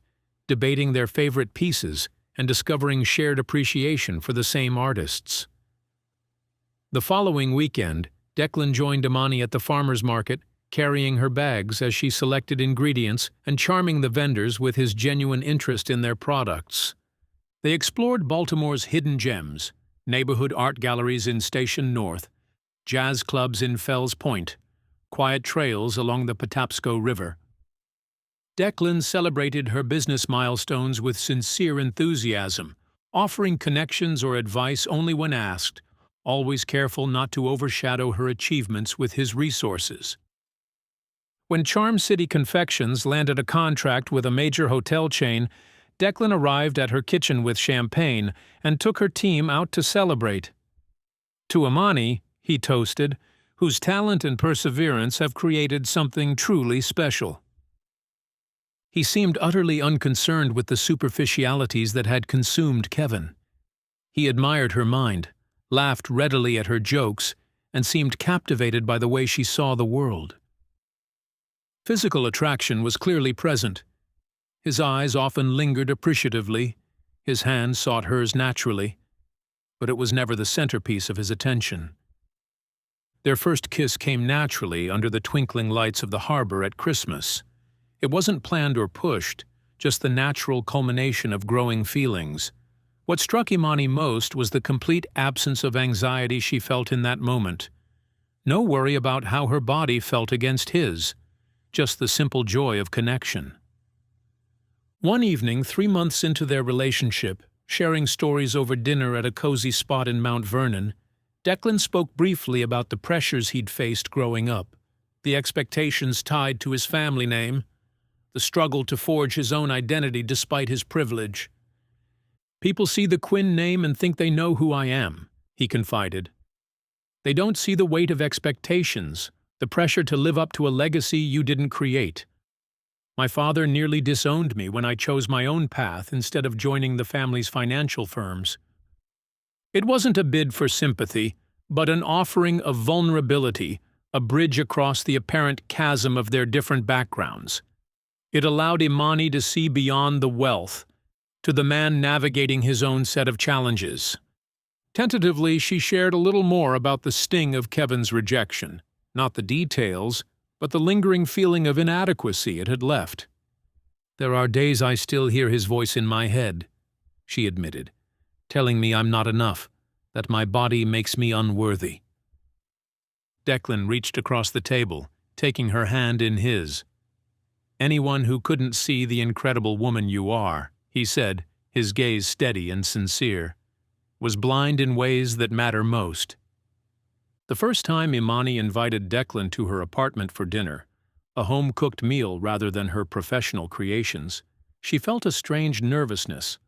debating their favorite pieces and discovering shared appreciation for the same artists. The following weekend, Declan joined Imani at the farmer's market, carrying her bags as she selected ingredients and charming the vendors with his genuine interest in their products. They explored Baltimore's hidden gems, neighborhood art galleries in Station North, jazz clubs in Fells Point, quiet trails along the Patapsco River. Declan celebrated her business milestones with sincere enthusiasm, offering connections or advice only when asked, always careful not to overshadow her achievements with his resources. When Charm City Confections landed a contract with a major hotel chain, Declan arrived at her kitchen with champagne and took her team out to celebrate. To Imani, he toasted, whose talent and perseverance have created something truly special. He seemed utterly unconcerned with the superficialities that had consumed Kevin. He admired her mind, laughed readily at her jokes, and seemed captivated by the way she saw the world. Physical attraction was clearly present. His eyes often lingered appreciatively, his hand sought hers naturally, but it was never the centerpiece of his attention. Their first kiss came naturally under the twinkling lights of the harbor at Christmas. It wasn't planned or pushed, just the natural culmination of growing feelings. What struck Imani most was the complete absence of anxiety she felt in that moment. No worry about how her body felt against his, just the simple joy of connection. One evening, 3 months into their relationship, sharing stories over dinner at a cozy spot in Mount Vernon, Declan spoke briefly about the pressures he'd faced growing up, the expectations tied to his family name, the struggle to forge his own identity despite his privilege. "People see the Quinn name and think they know who I am," he confided. "They don't see the weight of expectations, the pressure to live up to a legacy you didn't create. My father nearly disowned me when I chose my own path instead of joining the family's financial firms. It wasn't a bid for sympathy, but an offering of vulnerability, a bridge across the apparent chasm of their different backgrounds. It allowed Imani to see beyond the wealth, to the man navigating his own set of challenges. Tentatively, she shared a little more about the sting of Kevin's rejection, not the details, but the lingering feeling of inadequacy it had left. "There are days I still hear his voice in my head," she admitted, "telling me I'm not enough, that my body makes me unworthy." Declan reached across the table, taking her hand in his. "Anyone who couldn't see the incredible woman you are," he said, his gaze steady and sincere, "was blind in ways that matter most." The first time Imani invited Declan to her apartment for dinner, a home-cooked meal rather than her professional creations, she felt a strange nervousness.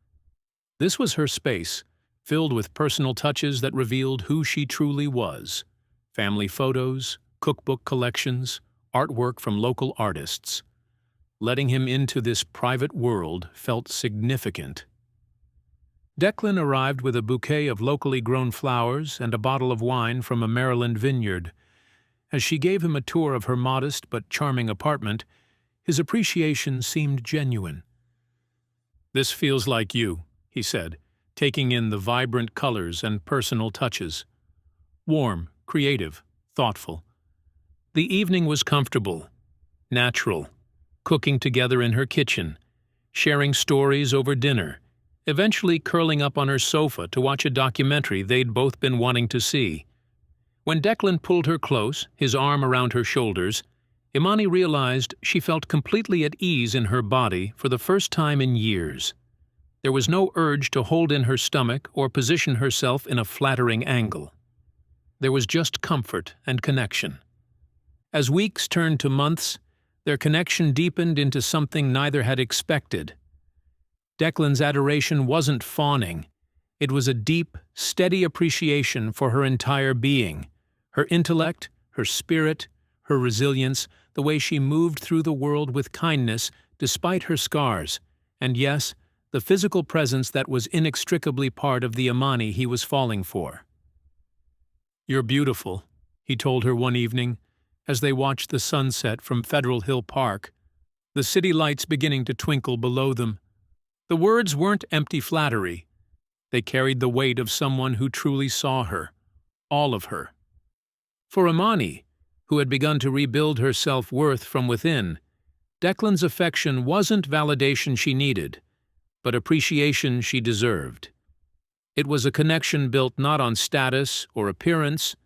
This was her space, filled with personal touches that revealed who she truly was. Family photos, cookbook collections, artwork from local artists. Letting him into this private world felt significant. Declan arrived with a bouquet of locally grown flowers and a bottle of wine from a Maryland vineyard. As she gave him a tour of her modest but charming apartment, his appreciation seemed genuine. "This feels like you," he said, taking in the vibrant colors and personal touches. Warm, creative, thoughtful. The evening was comfortable, natural, cooking together in her kitchen, sharing stories over dinner, eventually curling up on her sofa to watch a documentary they'd both been wanting to see. When Declan pulled her close, his arm around her shoulders, Imani realized she felt completely at ease in her body for the first time in years. There was no urge to hold in her stomach or position herself in a flattering angle. There was just comfort and connection. As weeks turned to months, their connection deepened into something neither had expected. Declan's adoration wasn't fawning. It was a deep, steady appreciation for her entire being, her intellect, her spirit, her resilience, the way she moved through the world with kindness despite her scars, and yes, the physical presence that was inextricably part of the Imani he was falling for. "You're beautiful," he told her one evening, as they watched the sunset from Federal Hill Park, the city lights beginning to twinkle below them. The words weren't empty flattery. They carried the weight of someone who truly saw her, all of her. For Imani, who had begun to rebuild her self-worth from within, Declan's affection wasn't validation she needed, but appreciation she deserved. It was a connection built not on status or appearance,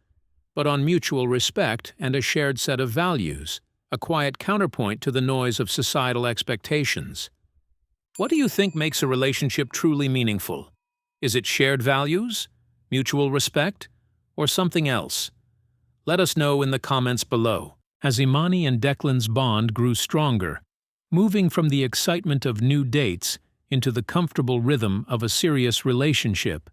but on mutual respect and a shared set of values, a quiet counterpoint to the noise of societal expectations. What do you think makes a relationship truly meaningful? Is it shared values, mutual respect, or something else? Let us know in the comments below. As Imani and Declan's bond grew stronger, moving from the excitement of new dates into the comfortable rhythm of a serious relationship,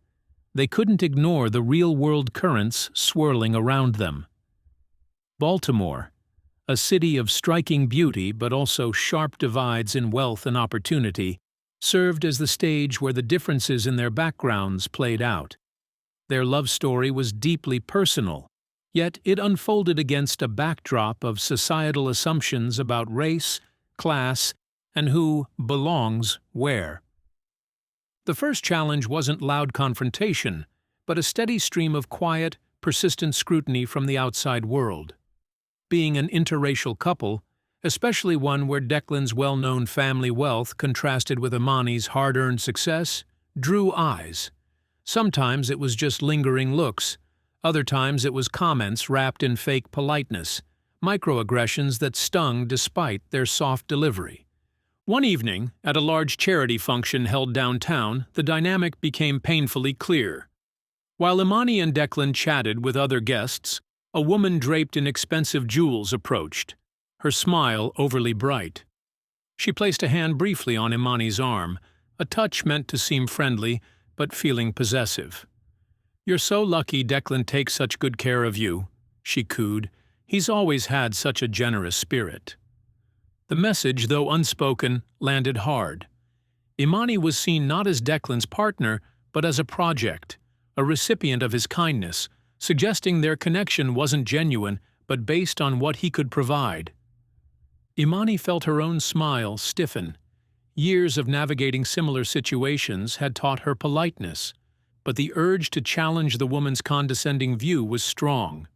they couldn't ignore the real-world currents swirling around them. Baltimore, a city of striking beauty but also sharp divides in wealth and opportunity, served as the stage where the differences in their backgrounds played out. Their love story was deeply personal, yet it unfolded against a backdrop of societal assumptions about race, class, and who belongs where. The first challenge wasn't loud confrontation, but a steady stream of quiet, persistent scrutiny from the outside world. Being an interracial couple, especially one where Declan's well-known family wealth contrasted with Imani's hard-earned success, drew eyes. Sometimes it was just lingering looks. Other times it was comments wrapped in fake politeness, microaggressions that stung despite their soft delivery. One evening, at a large charity function held downtown, the dynamic became painfully clear. While Imani and Declan chatted with other guests, a woman draped in expensive jewels approached, her smile overly bright. She placed a hand briefly on Imani's arm, a touch meant to seem friendly, but feeling possessive. "You're so lucky Declan takes such good care of you," she cooed. "He's always had such a generous spirit." The message, though unspoken, landed hard. Imani was seen not as Declan's partner, but as a project, a recipient of his kindness, suggesting their connection wasn't genuine, but based on what he could provide. Imani felt her own smile stiffen. Years of navigating similar situations had taught her politeness, but the urge to challenge the woman's condescending view was strong.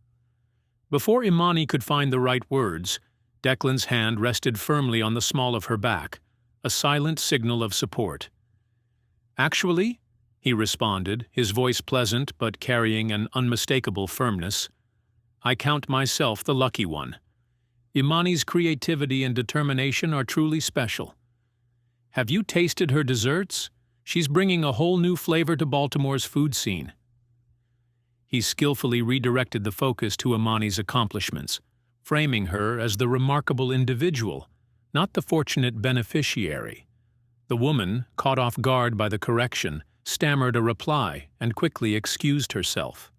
Before Imani could find the right words, Declan's hand rested firmly on the small of her back, a silent signal of support. "Actually," he responded, his voice pleasant but carrying an unmistakable firmness, "I count myself the lucky one. Imani's creativity and determination are truly special. Have you tasted her desserts? She's bringing a whole new flavor to Baltimore's food scene." He skillfully redirected the focus to Imani's accomplishments, framing her as the remarkable individual, not the fortunate beneficiary. The woman, caught off guard by the correction, stammered a reply and quickly excused herself.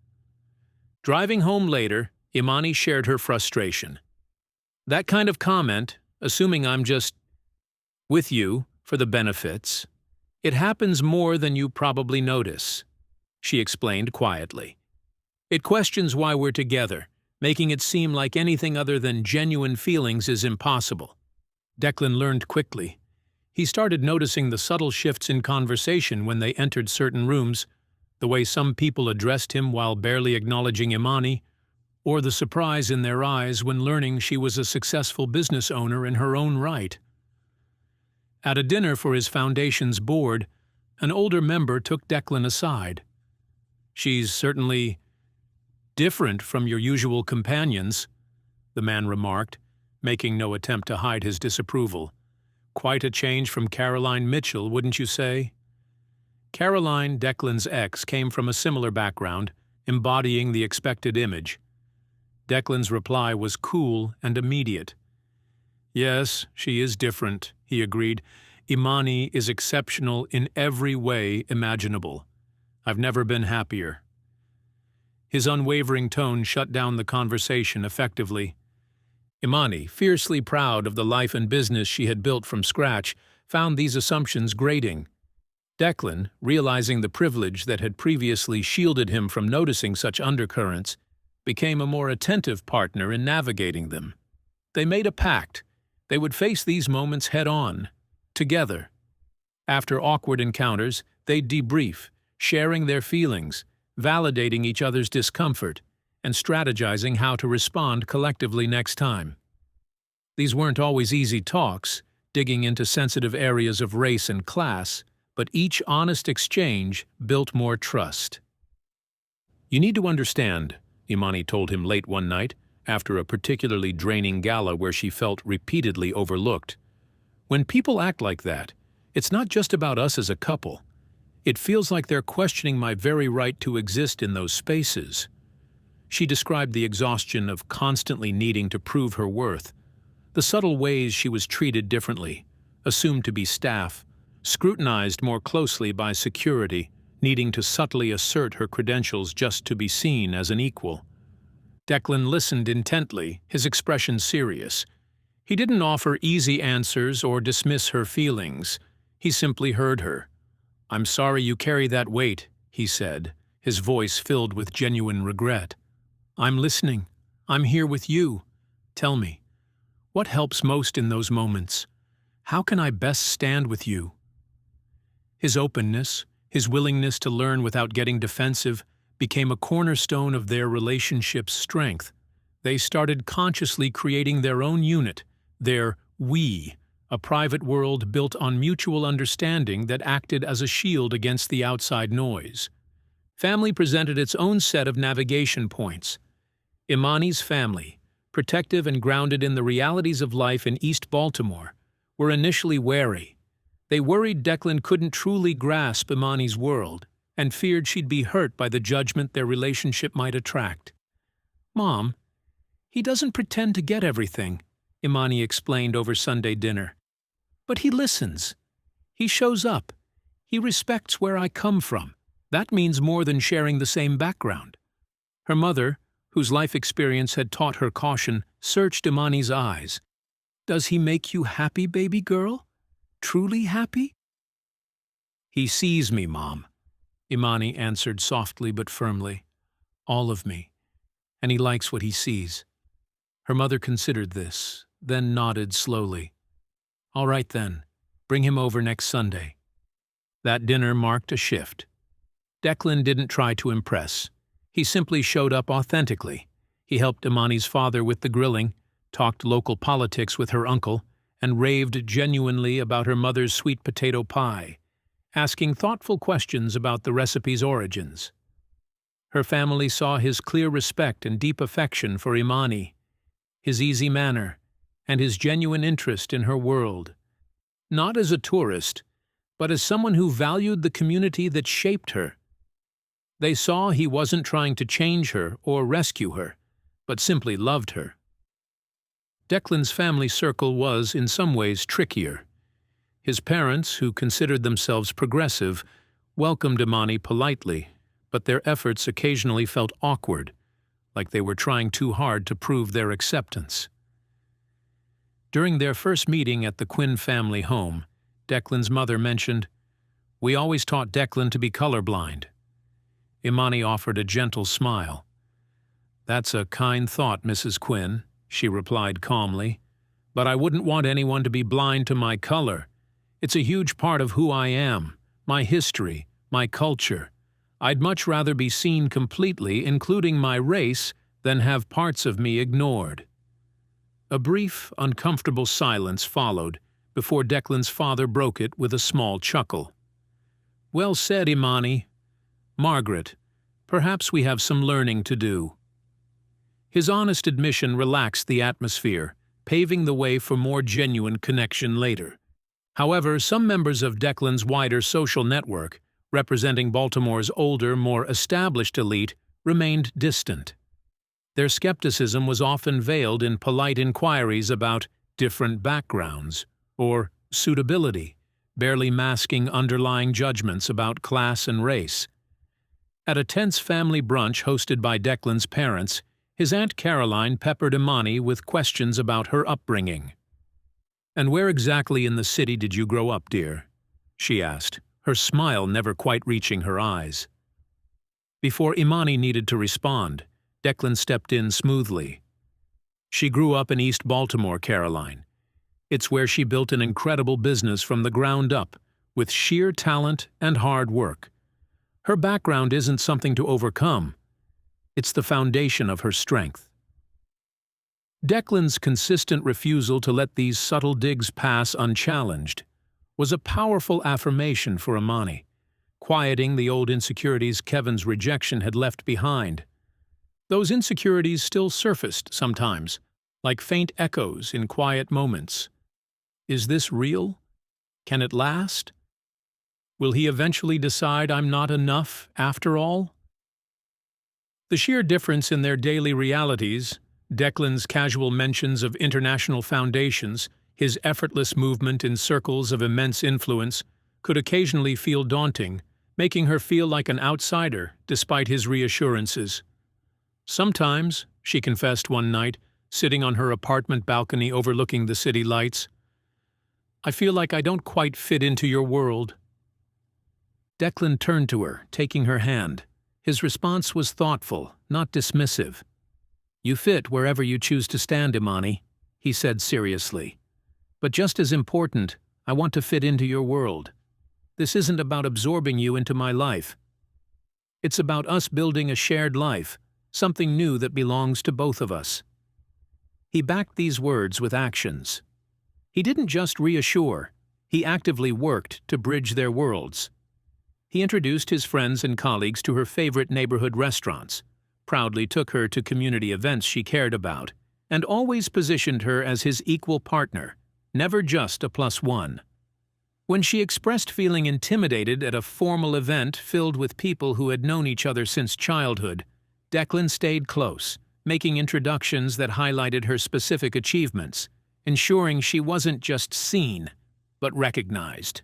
Driving home later, Imani shared her frustration. "That kind of comment, assuming I'm just with you for the benefits, it happens more than you probably notice," she explained quietly. "It questions why we're together, making it seem like anything other than genuine feelings is impossible." Declan learned quickly. He started noticing the subtle shifts in conversation when they entered certain rooms, the way some people addressed him while barely acknowledging Imani, or the surprise in their eyes when learning she was a successful business owner in her own right. At a dinner for his foundation's board, an older member took Declan aside. "She's certainly different from your usual companions," the man remarked, making no attempt to hide his disapproval. Quite a change from Caroline Mitchell, wouldn't you say? Caroline, Declan's ex, came from a similar background, embodying the expected image. Declan's reply was cool and immediate. Yes, she is different, he agreed. Imani is exceptional in every way imaginable. I've never been happier. His unwavering tone shut down the conversation effectively. Imani, fiercely proud of the life and business she had built from scratch, found these assumptions grating. Declan, realizing the privilege that had previously shielded him from noticing such undercurrents, became a more attentive partner in navigating them. They made a pact. They would face these moments head-on, together. After awkward encounters, they'd debrief, sharing their feelings, validating each other's discomfort, and strategizing how to respond collectively next time. These weren't always easy talks, digging into sensitive areas of race and class, but each honest exchange built more trust. You need to understand, Imani told him late one night, after a particularly draining gala where she felt repeatedly overlooked. When people act like that, it's not just about us as a couple. It feels like they're questioning my very right to exist in those spaces. She described the exhaustion of constantly needing to prove her worth, the subtle ways she was treated differently, assumed to be staff, scrutinized more closely by security, needing to subtly assert her credentials just to be seen as an equal. Declan listened intently, his expression serious. He didn't offer easy answers or dismiss her feelings. He simply heard her. "I'm sorry you carry that weight," he said, his voice filled with genuine regret. "I'm listening. I'm here with you. Tell me, what helps most in those moments? How can I best stand with you?" His openness, his willingness to learn without getting defensive, became a cornerstone of their relationship's strength. They started consciously creating their own unit, their we, a private world built on mutual understanding that acted as a shield against the outside noise. Family presented its own set of navigation points. Imani's family, protective and grounded in the realities of life in East Baltimore, were initially wary. They worried Declan couldn't truly grasp Imani's world, and feared she'd be hurt by the judgment their relationship might attract. "Mom, he doesn't pretend to get everything," Imani explained over Sunday dinner. "But he listens. He shows up. He respects where I come from. That means more than sharing the same background." Her mother, whose life experience had taught her caution, searched Imani's eyes. "Does he make you happy, baby girl? Truly happy?" "He sees me, Mom," Imani answered softly but firmly. "All of me. And he likes what he sees." Her mother considered this, then nodded slowly. "All right then, bring him over next Sunday." That dinner marked a shift. Declan didn't try to impress. He simply showed up authentically. He helped Imani's father with the grilling, talked local politics with her uncle, and raved genuinely about her mother's sweet potato pie, asking thoughtful questions about the recipe's origins. Her family saw his clear respect and deep affection for Imani, his easy manner, and his genuine interest in her world. Not as a tourist, but as someone who valued the community that shaped her. They saw he wasn't trying to change her or rescue her, but simply loved her. Declan's family circle was, in some ways, trickier. His parents, who considered themselves progressive, welcomed Imani politely, but their efforts occasionally felt awkward, like they were trying too hard to prove their acceptance. During their first meeting at the Quinn family home, Declan's mother mentioned, "We always taught Declan to be colorblind." Imani offered a gentle smile. "That's a kind thought, Mrs. Quinn," she replied calmly, "but I wouldn't want anyone to be blind to my color. It's a huge part of who I am, my history, my culture. I'd much rather be seen completely, including my race, than have parts of me ignored." A brief, uncomfortable silence followed before Declan's father broke it with a small chuckle. "Well said, Imani. Margaret, perhaps we have some learning to do." His honest admission relaxed the atmosphere, paving the way for more genuine connection later. However, some members of Declan's wider social network, representing Baltimore's older, more established elite, remained distant. Their skepticism was often veiled in polite inquiries about different backgrounds or suitability, barely masking underlying judgments about class and race. At a tense family brunch hosted by Declan's parents, his Aunt Caroline peppered Imani with questions about her upbringing. "And where exactly in the city did you grow up, dear?" she asked, her smile never quite reaching her eyes. Before Imani needed to respond, Declan stepped in smoothly. "She grew up in East Baltimore, Caroline. It's where she built an incredible business from the ground up, with sheer talent and hard work. Her background isn't something to overcome. It's the foundation of her strength." Declan's consistent refusal to let these subtle digs pass unchallenged was a powerful affirmation for Imani, quieting the old insecurities Kevin's rejection had left behind. Those insecurities still surfaced sometimes, like faint echoes in quiet moments. Is this real? Can it last? Will he eventually decide I'm not enough after all? The sheer difference in their daily realities, Declan's casual mentions of international foundations, his effortless movement in circles of immense influence, could occasionally feel daunting, making her feel like an outsider despite his reassurances. "Sometimes," she confessed one night, sitting on her apartment balcony overlooking the city lights, "I feel like I don't quite fit into your world." Declan turned to her, taking her hand. His response was thoughtful, not dismissive. "You fit wherever you choose to stand, Imani," he said seriously. "But just as important, I want to fit into your world. This isn't about absorbing you into my life. It's about us building a shared life, something new that belongs to both of us." He backed these words with actions. He didn't just reassure, he actively worked to bridge their worlds. He introduced his friends and colleagues to her favorite neighborhood restaurants, proudly took her to community events she cared about, and always positioned her as his equal partner, never just a +1. When she expressed feeling intimidated at a formal event filled with people who had known each other since childhood, Declan stayed close, making introductions that highlighted her specific achievements, ensuring she wasn't just seen, but recognized.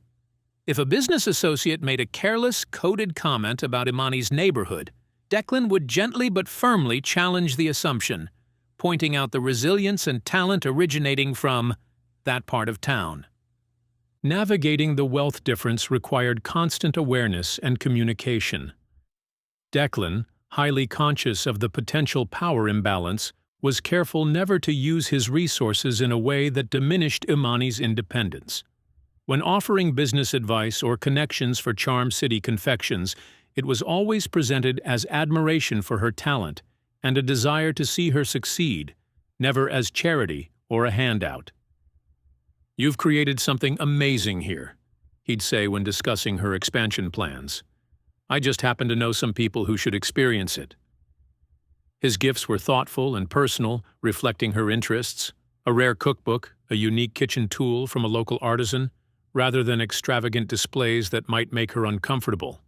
If a business associate made a careless, coded comment about Imani's neighborhood, Declan would gently but firmly challenge the assumption, pointing out the resilience and talent originating from that part of town. Navigating the wealth difference required constant awareness and communication. Declan, highly conscious of the potential power imbalance, was careful never to use his resources in a way that diminished Imani's independence. When offering business advice or connections for Charm City Confections, it was always presented as admiration for her talent and a desire to see her succeed, never as charity or a handout. "You've created something amazing here," he'd say when discussing her expansion plans. "I just happen to know some people who should experience it." His gifts were thoughtful and personal, reflecting her interests, a rare cookbook, a unique kitchen tool from a local artisan, rather than extravagant displays that might make her uncomfortable.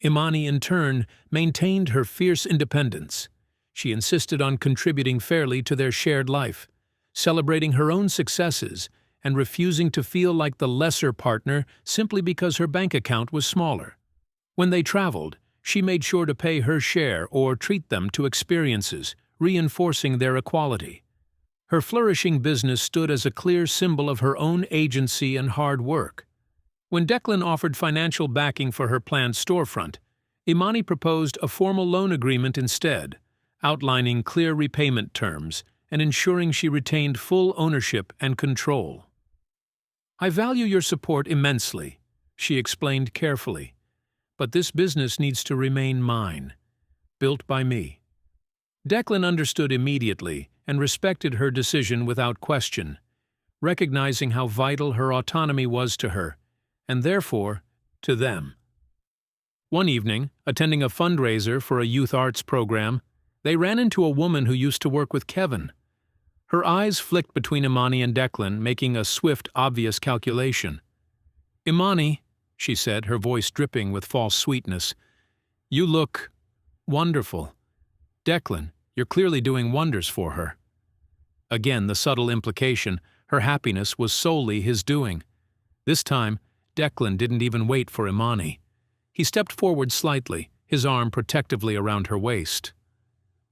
Imani, in turn, maintained her fierce independence. She insisted on contributing fairly to their shared life, celebrating her own successes, and refusing to feel like the lesser partner simply because her bank account was smaller. When they traveled, she made sure to pay her share or treat them to experiences, reinforcing their equality. Her flourishing business stood as a clear symbol of her own agency and hard work. When Declan offered financial backing for her planned storefront, Imani proposed a formal loan agreement instead, outlining clear repayment terms and ensuring she retained full ownership and control. "I value your support immensely," she explained carefully, "but this business needs to remain mine, built by me." Declan understood immediately and respected her decision without question, recognizing how vital her autonomy was to her, and therefore to them. One evening, attending a fundraiser for a youth arts program, they ran into a woman who used to work with Kevin. Her eyes flicked between Imani and Declan, making a swift, obvious calculation. "Imani," she said, her voice dripping with false sweetness, "you look wonderful. Declan, you're clearly doing wonders for her." Again, the subtle implication, her happiness was solely his doing. This time, Declan didn't even wait for Imani. He stepped forward slightly, his arm protectively around her waist.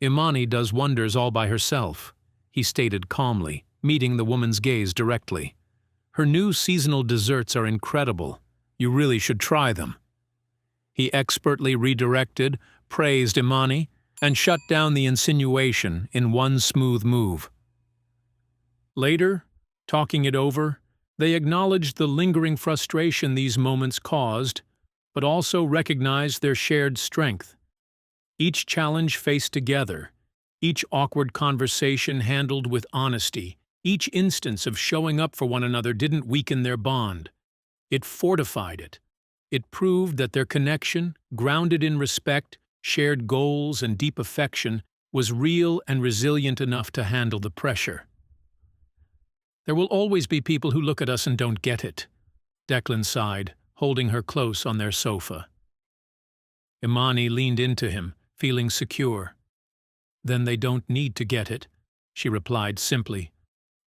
"Imani does wonders all by herself," he stated calmly, meeting the woman's gaze directly. "Her new seasonal desserts are incredible. You really should try them." He expertly redirected, praised Imani, and shut down the insinuation in one smooth move. Later, talking it over, they acknowledged the lingering frustration these moments caused, but also recognized their shared strength. Each challenge faced together, each awkward conversation handled with honesty, each instance of showing up for one another didn't weaken their bond. It fortified it. It proved that their connection, grounded in respect, shared goals, and deep affection, was real and resilient enough to handle the pressure. "There will always be people who look at us and don't get it," Declan sighed, holding her close on their sofa. Imani leaned into him, feeling secure. "Then they don't need to get it," she replied simply.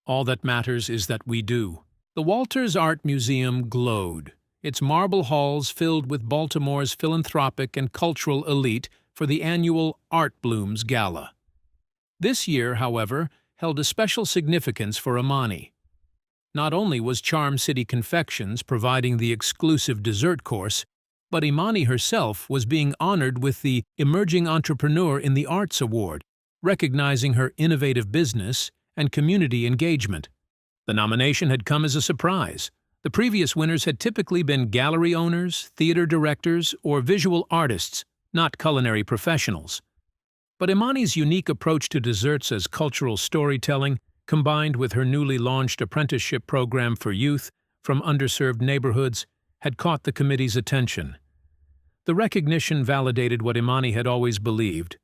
"All that matters is that we do." The Walters Art Museum glowed, its marble halls filled with Baltimore's philanthropic and cultural elite for the annual Art Blooms Gala. This year, however, held a special significance for Imani. Not only was Charm City Confections providing the exclusive dessert course, but Imani herself was being honored with the Emerging Entrepreneur in the Arts Award, recognizing her innovative business and community engagement. The nomination had come as a surprise. The previous winners had typically been gallery owners, theater directors, or visual artists, not culinary professionals. But Imani's unique approach to desserts as cultural storytelling, combined with her newly launched apprenticeship program for youth from underserved neighborhoods, had caught the committee's attention. The recognition validated what Imani had always believed,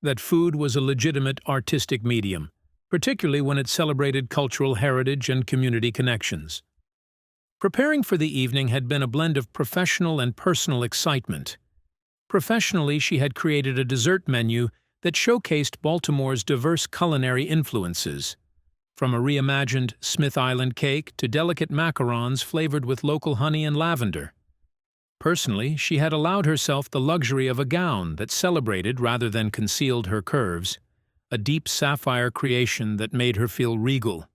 that food was a legitimate artistic medium, particularly when it celebrated cultural heritage and community connections. Preparing for the evening had been a blend of professional and personal excitement. Professionally, she had created a dessert menu that showcased Baltimore's diverse culinary influences, from a reimagined Smith Island cake to delicate macarons flavored with local honey and lavender. Personally, she had allowed herself the luxury of a gown that celebrated rather than concealed her curves, a deep sapphire creation that made her feel regal.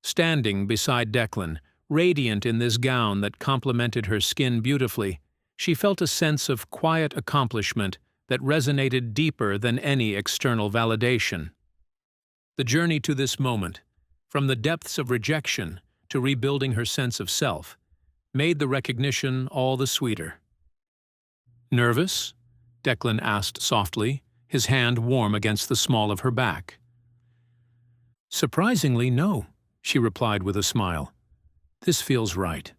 Standing beside Declan, radiant in this gown that complemented her skin beautifully, she felt a sense of quiet accomplishment that resonated deeper than any external validation. The journey to this moment, from the depths of rejection to rebuilding her sense of self, made the recognition all the sweeter. "Nervous?" Declan asked softly, his hand warm against the small of her back. "Surprisingly, no," she replied with a smile. "This feels right."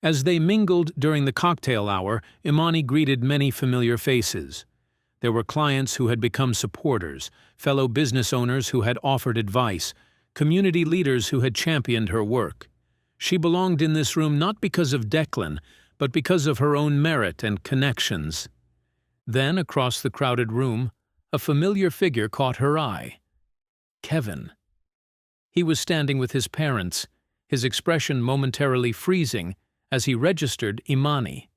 As they mingled during the cocktail hour, Imani greeted many familiar faces. There were clients who had become supporters, fellow business owners who had offered advice, community leaders who had championed her work. She belonged in this room not because of Declan, but because of her own merit and connections. Then, across the crowded room, a familiar figure caught her eye. Kevin. He was standing with his parents, his expression momentarily freezing as he registered Imani.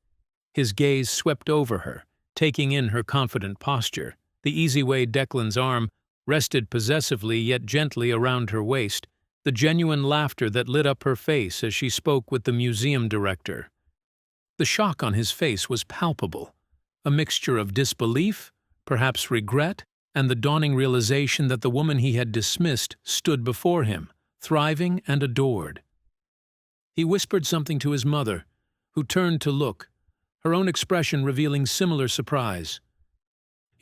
His gaze swept over her, taking in her confident posture. The easy way Declan's arm rested possessively yet gently around her waist, the genuine laughter that lit up her face as she spoke with the museum director. The shock on his face was palpable, a mixture of disbelief, perhaps regret, and the dawning realization that the woman he had dismissed stood before him, thriving and adored. He whispered something to his mother, who turned to look, her own expression revealing similar surprise.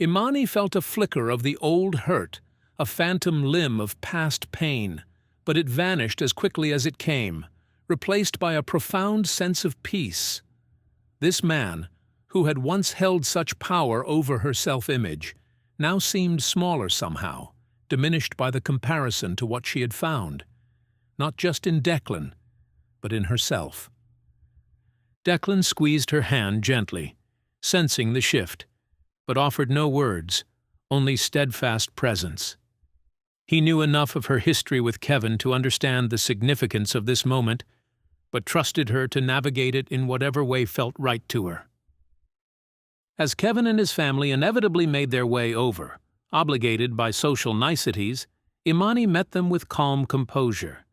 Imani felt a flicker of the old hurt, a phantom limb of past pain, but it vanished as quickly as it came, replaced by a profound sense of peace. This man, who had once held such power over her self-image, now seemed smaller somehow, diminished by the comparison to what she had found, not just in Declan, but in herself. Declan squeezed her hand gently, sensing the shift, but offered no words, only steadfast presence. He knew enough of her history with Kevin to understand the significance of this moment, but trusted her to navigate it in whatever way felt right to her. As Kevin and his family inevitably made their way over, obligated by social niceties, Imani met them with calm composure.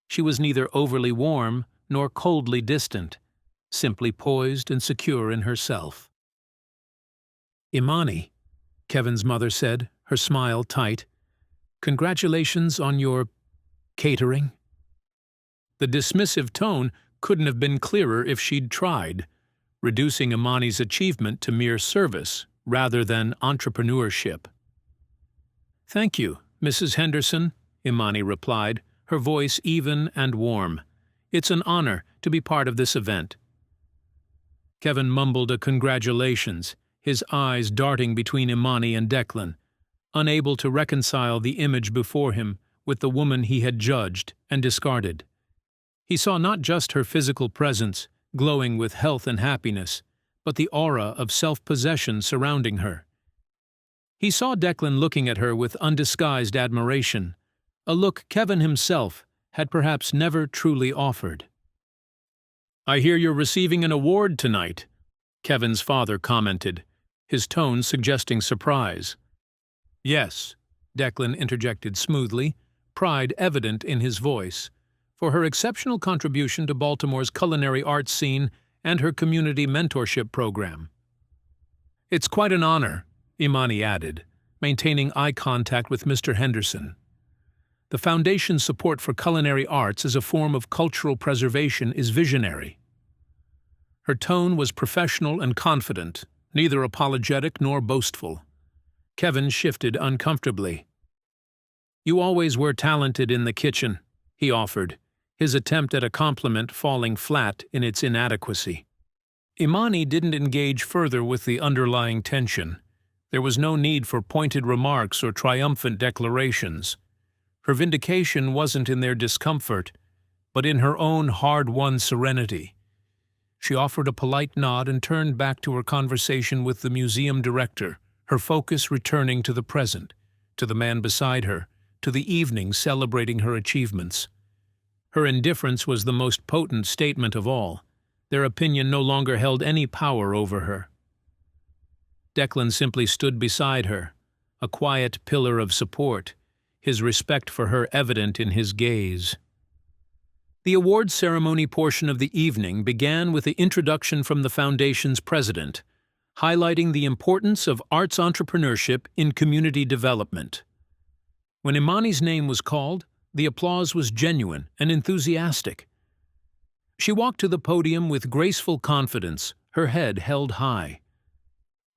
She was neither overly warm nor coldly distant, simply poised and secure in herself. "Imani," Kevin's mother said, her smile tight, "congratulations on your catering." The dismissive tone couldn't have been clearer if she'd tried, reducing Imani's achievement to mere service rather than entrepreneurship. "Thank you, Mrs. Henderson," Imani replied, her voice even and warm. "It's an honor to be part of this event." Kevin mumbled a congratulations, his eyes darting between Imani and Declan, unable to reconcile the image before him with the woman he had judged and discarded. He saw not just her physical presence, glowing with health and happiness, but the aura of self-possession surrounding her. He saw Declan looking at her with undisguised admiration, a look Kevin himself had perhaps never truly offered. "I hear you're receiving an award tonight," Kevin's father commented, his tone suggesting surprise. "Yes," Declan interjected smoothly, pride evident in his voice, for her exceptional contribution to Baltimore's culinary arts scene and her community mentorship program. "It's quite an honor," Imani added, maintaining eye contact with Mr. Henderson. "The Foundation's support for culinary arts as a form of cultural preservation is visionary." Her tone was professional and confident, neither apologetic nor boastful. Kevin shifted uncomfortably. "You always were talented in the kitchen," he offered, his attempt at a compliment falling flat in its inadequacy. Imani didn't engage further with the underlying tension. There was no need for pointed remarks or triumphant declarations. Her vindication wasn't in their discomfort, but in her own hard-won serenity. She offered a polite nod and turned back to her conversation with the museum director, her focus returning to the present, to the man beside her, to the evening celebrating her achievements. Her indifference was the most potent statement of all. Their opinion no longer held any power over her. Declan simply stood beside her, a quiet pillar of support, his respect for her evident in his gaze. The awards ceremony portion of the evening began with the introduction from the Foundation's president, highlighting the importance of arts entrepreneurship in community development. When Imani's name was called, the applause was genuine and enthusiastic. She walked to the podium with graceful confidence, her head held high.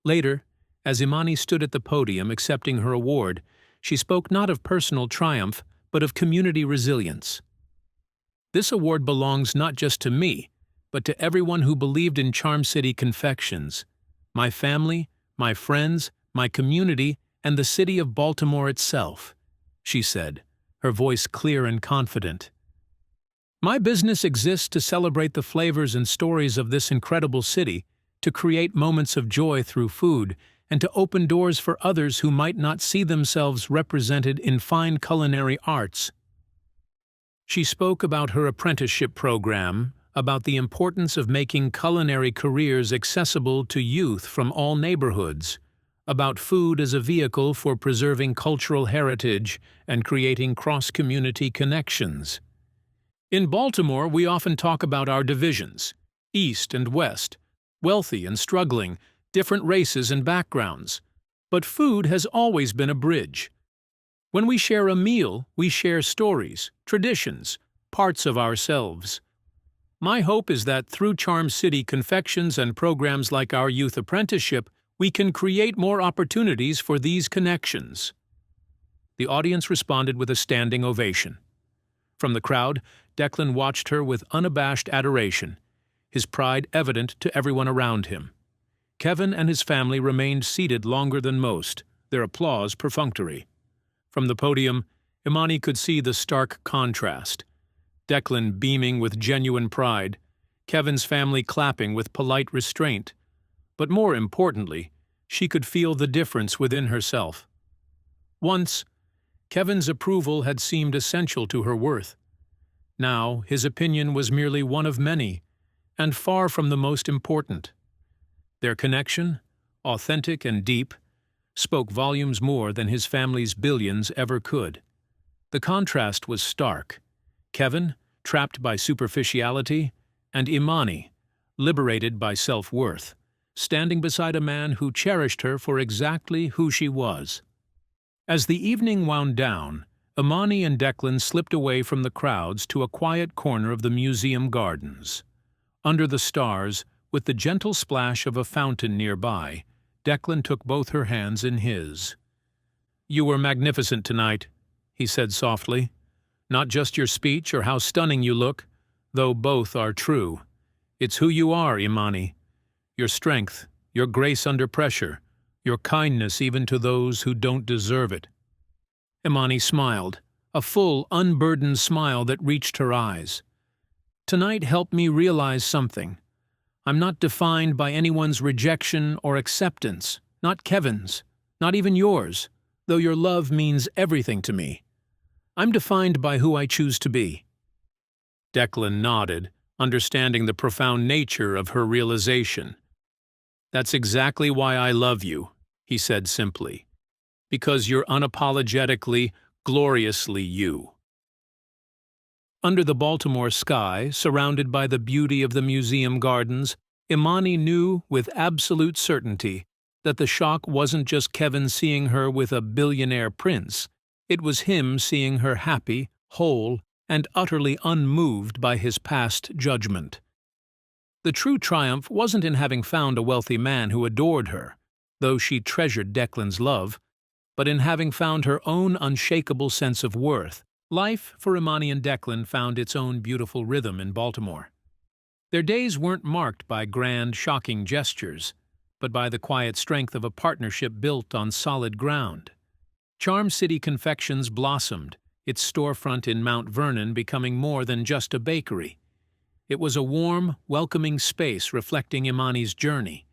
Later, as Imani stood at the podium accepting her award, she spoke not of personal triumph, but of community resilience. "This award belongs not just to me, but to everyone who believed in Charm City Confections, my family, my friends, my community, and the city of Baltimore itself," she said, her voice clear and confident. "My business exists to celebrate the flavors and stories of this incredible city, to create moments of joy through food, and to open doors for others who might not see themselves represented in fine culinary arts." She spoke about her apprenticeship program, about the importance of making culinary careers accessible to youth from all neighborhoods, about food as a vehicle for preserving cultural heritage and creating cross-community connections. "In Baltimore, we often talk about our divisions, East and West, wealthy and struggling, different races and backgrounds. But food has always been a bridge. When we share a meal, we share stories, traditions, parts of ourselves. My hope is that through Charm City Confections and programs like our youth apprenticeship, we can create more opportunities for these connections." The audience responded with a standing ovation. From the crowd, Declan watched her with unabashed adoration, his pride evident to everyone around him. Kevin and his family remained seated longer than most, their applause perfunctory. From the podium, Imani could see the stark contrast. Declan beaming with genuine pride, Kevin's family clapping with polite restraint. But more importantly, she could feel the difference within herself. Once, Kevin's approval had seemed essential to her worth. Now, his opinion was merely one of many, and far from the most important. Their connection, authentic and deep, spoke volumes more than his family's billions ever could. The contrast was stark. Kevin, trapped by superficiality, and Imani, liberated by self-worth, standing beside a man who cherished her for exactly who she was. As the evening wound down, Imani and Declan slipped away from the crowds to a quiet corner of the museum gardens. Under the stars, with the gentle splash of a fountain nearby, Declan took both her hands in his. "You were magnificent tonight," he said softly. "Not just your speech or how stunning you look, though both are true. It's who you are, Imani. Your strength, your grace under pressure, your kindness even to those who don't deserve it." Imani smiled, a full, unburdened smile that reached her eyes. "Tonight helped me realize something. I'm not defined by anyone's rejection or acceptance, not Kevin's, not even yours, though your love means everything to me. I'm defined by who I choose to be." Declan nodded, understanding the profound nature of her realization. "That's exactly why I love you," he said simply. "Because you're unapologetically, gloriously you." Under the Baltimore sky, surrounded by the beauty of the museum gardens, Imani knew with absolute certainty that the shock wasn't just Kevin seeing her with a billionaire prince. It was him seeing her happy, whole, and utterly unmoved by his past judgment. The true triumph wasn't in having found a wealthy man who adored her, though she treasured Declan's love, but in having found her own unshakable sense of worth. Life for Imani and Declan found its own beautiful rhythm in Baltimore. Their days weren't marked by grand, shocking gestures, but by the quiet strength of a partnership built on solid ground. Charm City Confections blossomed, its storefront in Mount Vernon becoming more than just a bakery. It was a warm, welcoming space reflecting Imani's journey,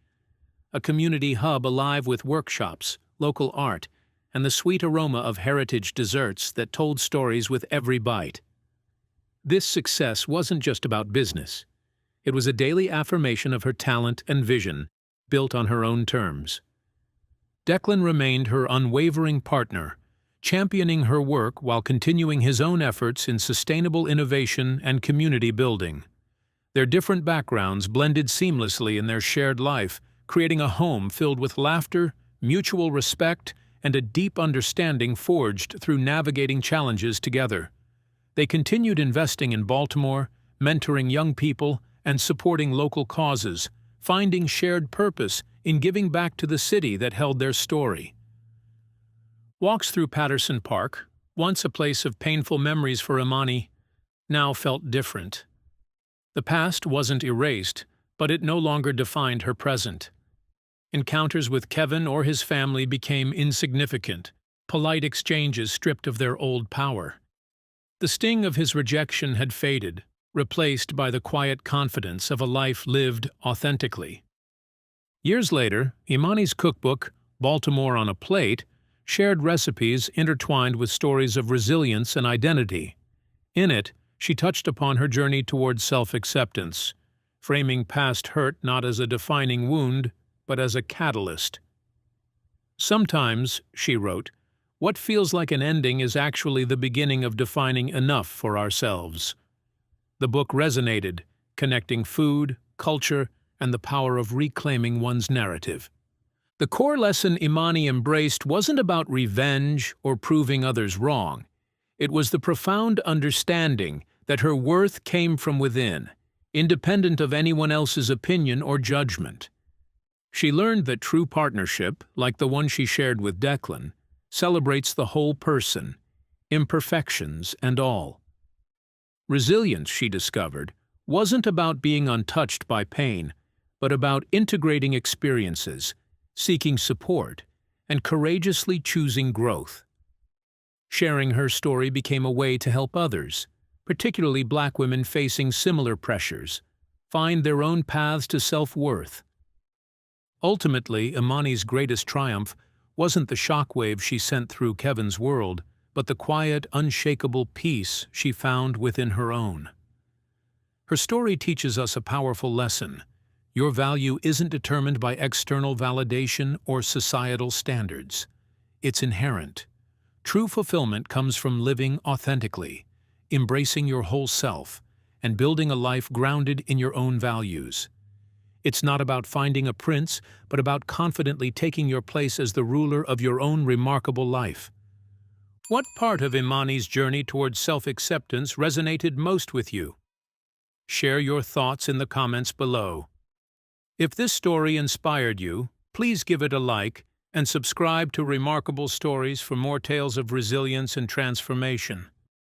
a community hub alive with workshops, local art, and the sweet aroma of heritage desserts that told stories with every bite. This success wasn't just about business. It was a daily affirmation of her talent and vision, built on her own terms. Declan remained her unwavering partner, championing her work while continuing his own efforts in sustainable innovation and community building. Their different backgrounds blended seamlessly in their shared life, creating a home filled with laughter, mutual respect, and a deep understanding forged through navigating challenges together. They continued investing in Baltimore, mentoring young people, and supporting local causes, finding shared purpose in giving back to the city that held their story. Walks through Patterson Park, once a place of painful memories for Imani, now felt different. The past wasn't erased, but it no longer defined her present. Encounters with Kevin or his family became insignificant, polite exchanges stripped of their old power. The sting of his rejection had faded, replaced by the quiet confidence of a life lived authentically. Years later, Imani's cookbook, Baltimore on a Plate, shared recipes intertwined with stories of resilience and identity. In it, she touched upon her journey towards self-acceptance, framing past hurt not as a defining wound, but as a catalyst. "Sometimes," she wrote, "what feels like an ending is actually the beginning of defining enough for ourselves." The book resonated, connecting food, culture, and the power of reclaiming one's narrative. The core lesson Imani embraced wasn't about revenge or proving others wrong. It was the profound understanding that her worth came from within, independent of anyone else's opinion or judgment. She learned that true partnership, like the one she shared with Declan, celebrates the whole person, imperfections and all. Resilience, she discovered, wasn't about being untouched by pain, but about integrating experiences, seeking support, and courageously choosing growth. Sharing her story became a way to help others, particularly Black women facing similar pressures, find their own paths to self-worth. Ultimately, Imani's greatest triumph wasn't the shockwave she sent through Kevin's world, but the quiet, unshakable peace she found within her own. Her story teaches us a powerful lesson. Your value isn't determined by external validation or societal standards. It's inherent. True fulfillment comes from living authentically, embracing your whole self, and building a life grounded in your own values. It's not about finding a prince, but about confidently taking your place as the ruler of your own remarkable life. What part of Imani's journey towards self-acceptance resonated most with you? Share your thoughts in the comments below. If this story inspired you, please give it a like and subscribe to Remarkable Stories for more tales of resilience and transformation.